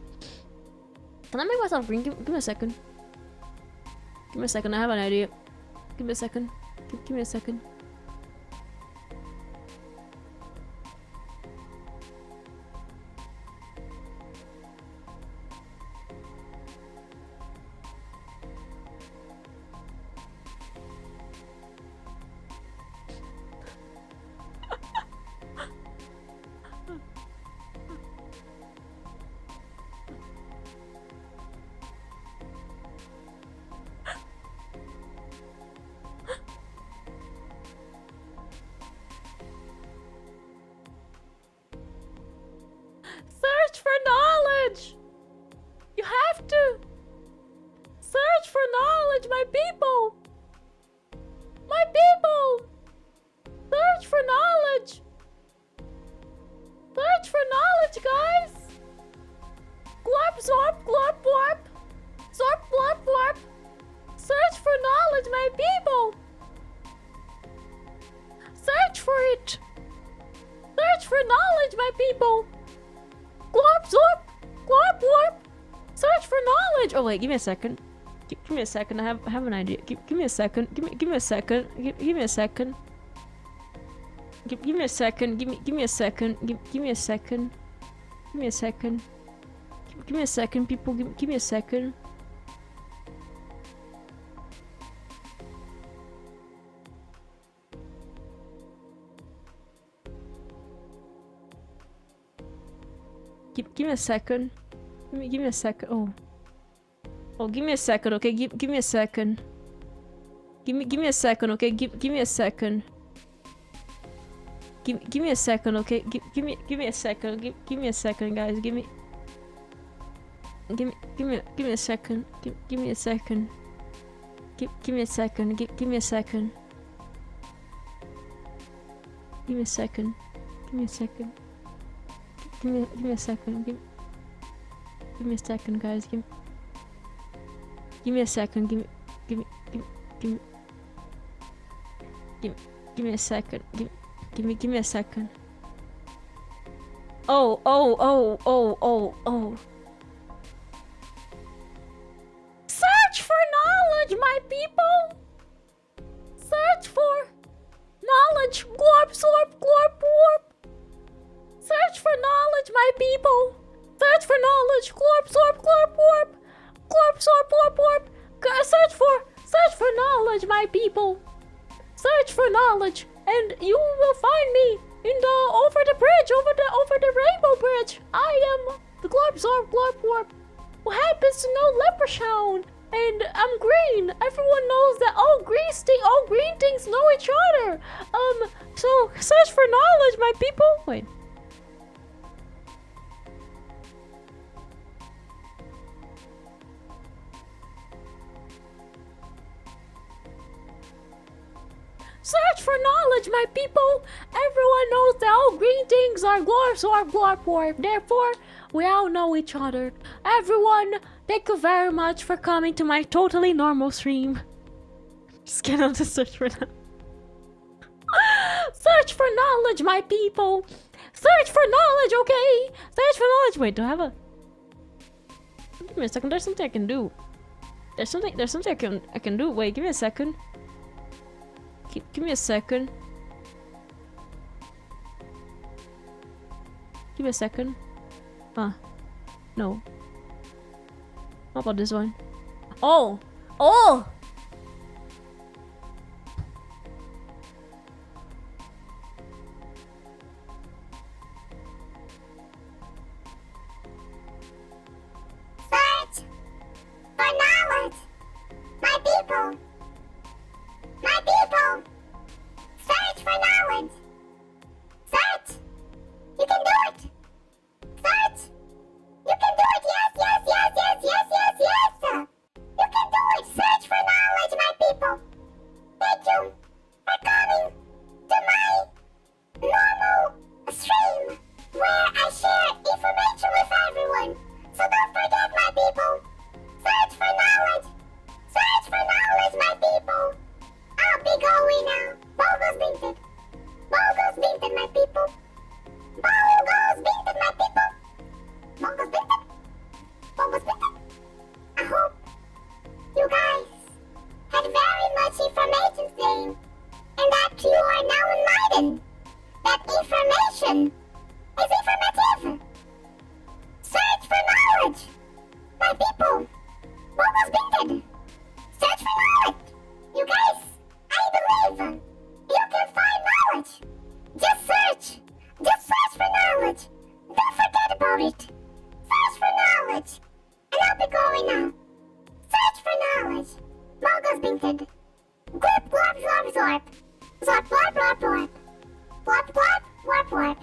Can I make myself green? Give me a second. Give me a second, I have an idea. Give me a second. Give me a second. Search for knowledge! You have to! Search for knowledge, my people! My people! Search for knowledge! Search for knowledge, guys! Glop, zorp, glop, warp! Zorp, glop, warp! Search for knowledge, my people! Search for it! Search for knowledge, my people! Glop, zorp! Glop, warp! Search for knowledge! Oh wait, give me a second. Give me a second, I have an idea. Give me a second. Give me a second. Give me a second. Give me a second. Give me a second. Give me a second. Give me a second. Give me a second, people. Give me a second. Give me a second. Give me a second. Oh, give me a second, okay? Give me a second. Give me a second, okay? Give me a second. Give me a second, okay? Give me a second. Give me a second, guys. Give me a second. Give me a second. Give me a second. Give me a second. Give me a second. Give me a second. Give me a second. Give me a second, guys. Give me a second. Give me a second. Give me a second. Oh. Search for knowledge, my people. Search for knowledge. Glorp, zorp, glorp, warp. Search for knowledge, my people. Search for knowledge. Glorp, zorp, glorp, warp. Glorp, zorp, warp, warp. Search for knowledge, my people. Search for knowledge, and you will find me in the over the bridge, over the rainbow bridge. I am the glorp, zorp, glorp, warp, who happens to know leprechaun, and I'm green. Everyone knows that all green things know each other. So search for knowledge, my people. Wait. Search for knowledge, my people! Everyone knows that all green things are glorp, zorp, glorp, warp. Therefore, we all know each other. Everyone, thank you very much for coming to my totally normal stream. Just get on to search for that. Search for knowledge, my people! Search for knowledge, okay? Search for knowledge. Wait, do I have a... Give me a second, there's something I can do. There's something I can do. Wait, give me a second. Give me a second. Give me a second. No. How about this one? Oh! Oh! Search for knowledge, my people. My people. Search for knowledge. Search. You can do it. Search. You can do it. Yes, yes, yes, yes, yes, yes, yes. You can do it. Search for knowledge, my people. Thank you for coming to my normal stream where I share information with everyone. So don't forget, my people. Search for knowledge. Search for knowledge, my people. I'll be going now. Bogo's Vinted. Bogo's Vinted, my people. Bogo's Vinted, my people. Bogo's Vinted. Bogo's Vinted. I hope you guys had very much information today, and that you are now enlightened. That information is informative. Search for knowledge, my people. Bogo's Vinted. Search for knowledge. You guys, I believe you can find knowledge. Just search. Just search for knowledge. Don't forget about it. Search for knowledge. And I'll be going now. Search for knowledge. Bogo's Vinted. Glop, glop, glop, glop. Glop, glop, glop, glop. Glop, glop, glop, glop.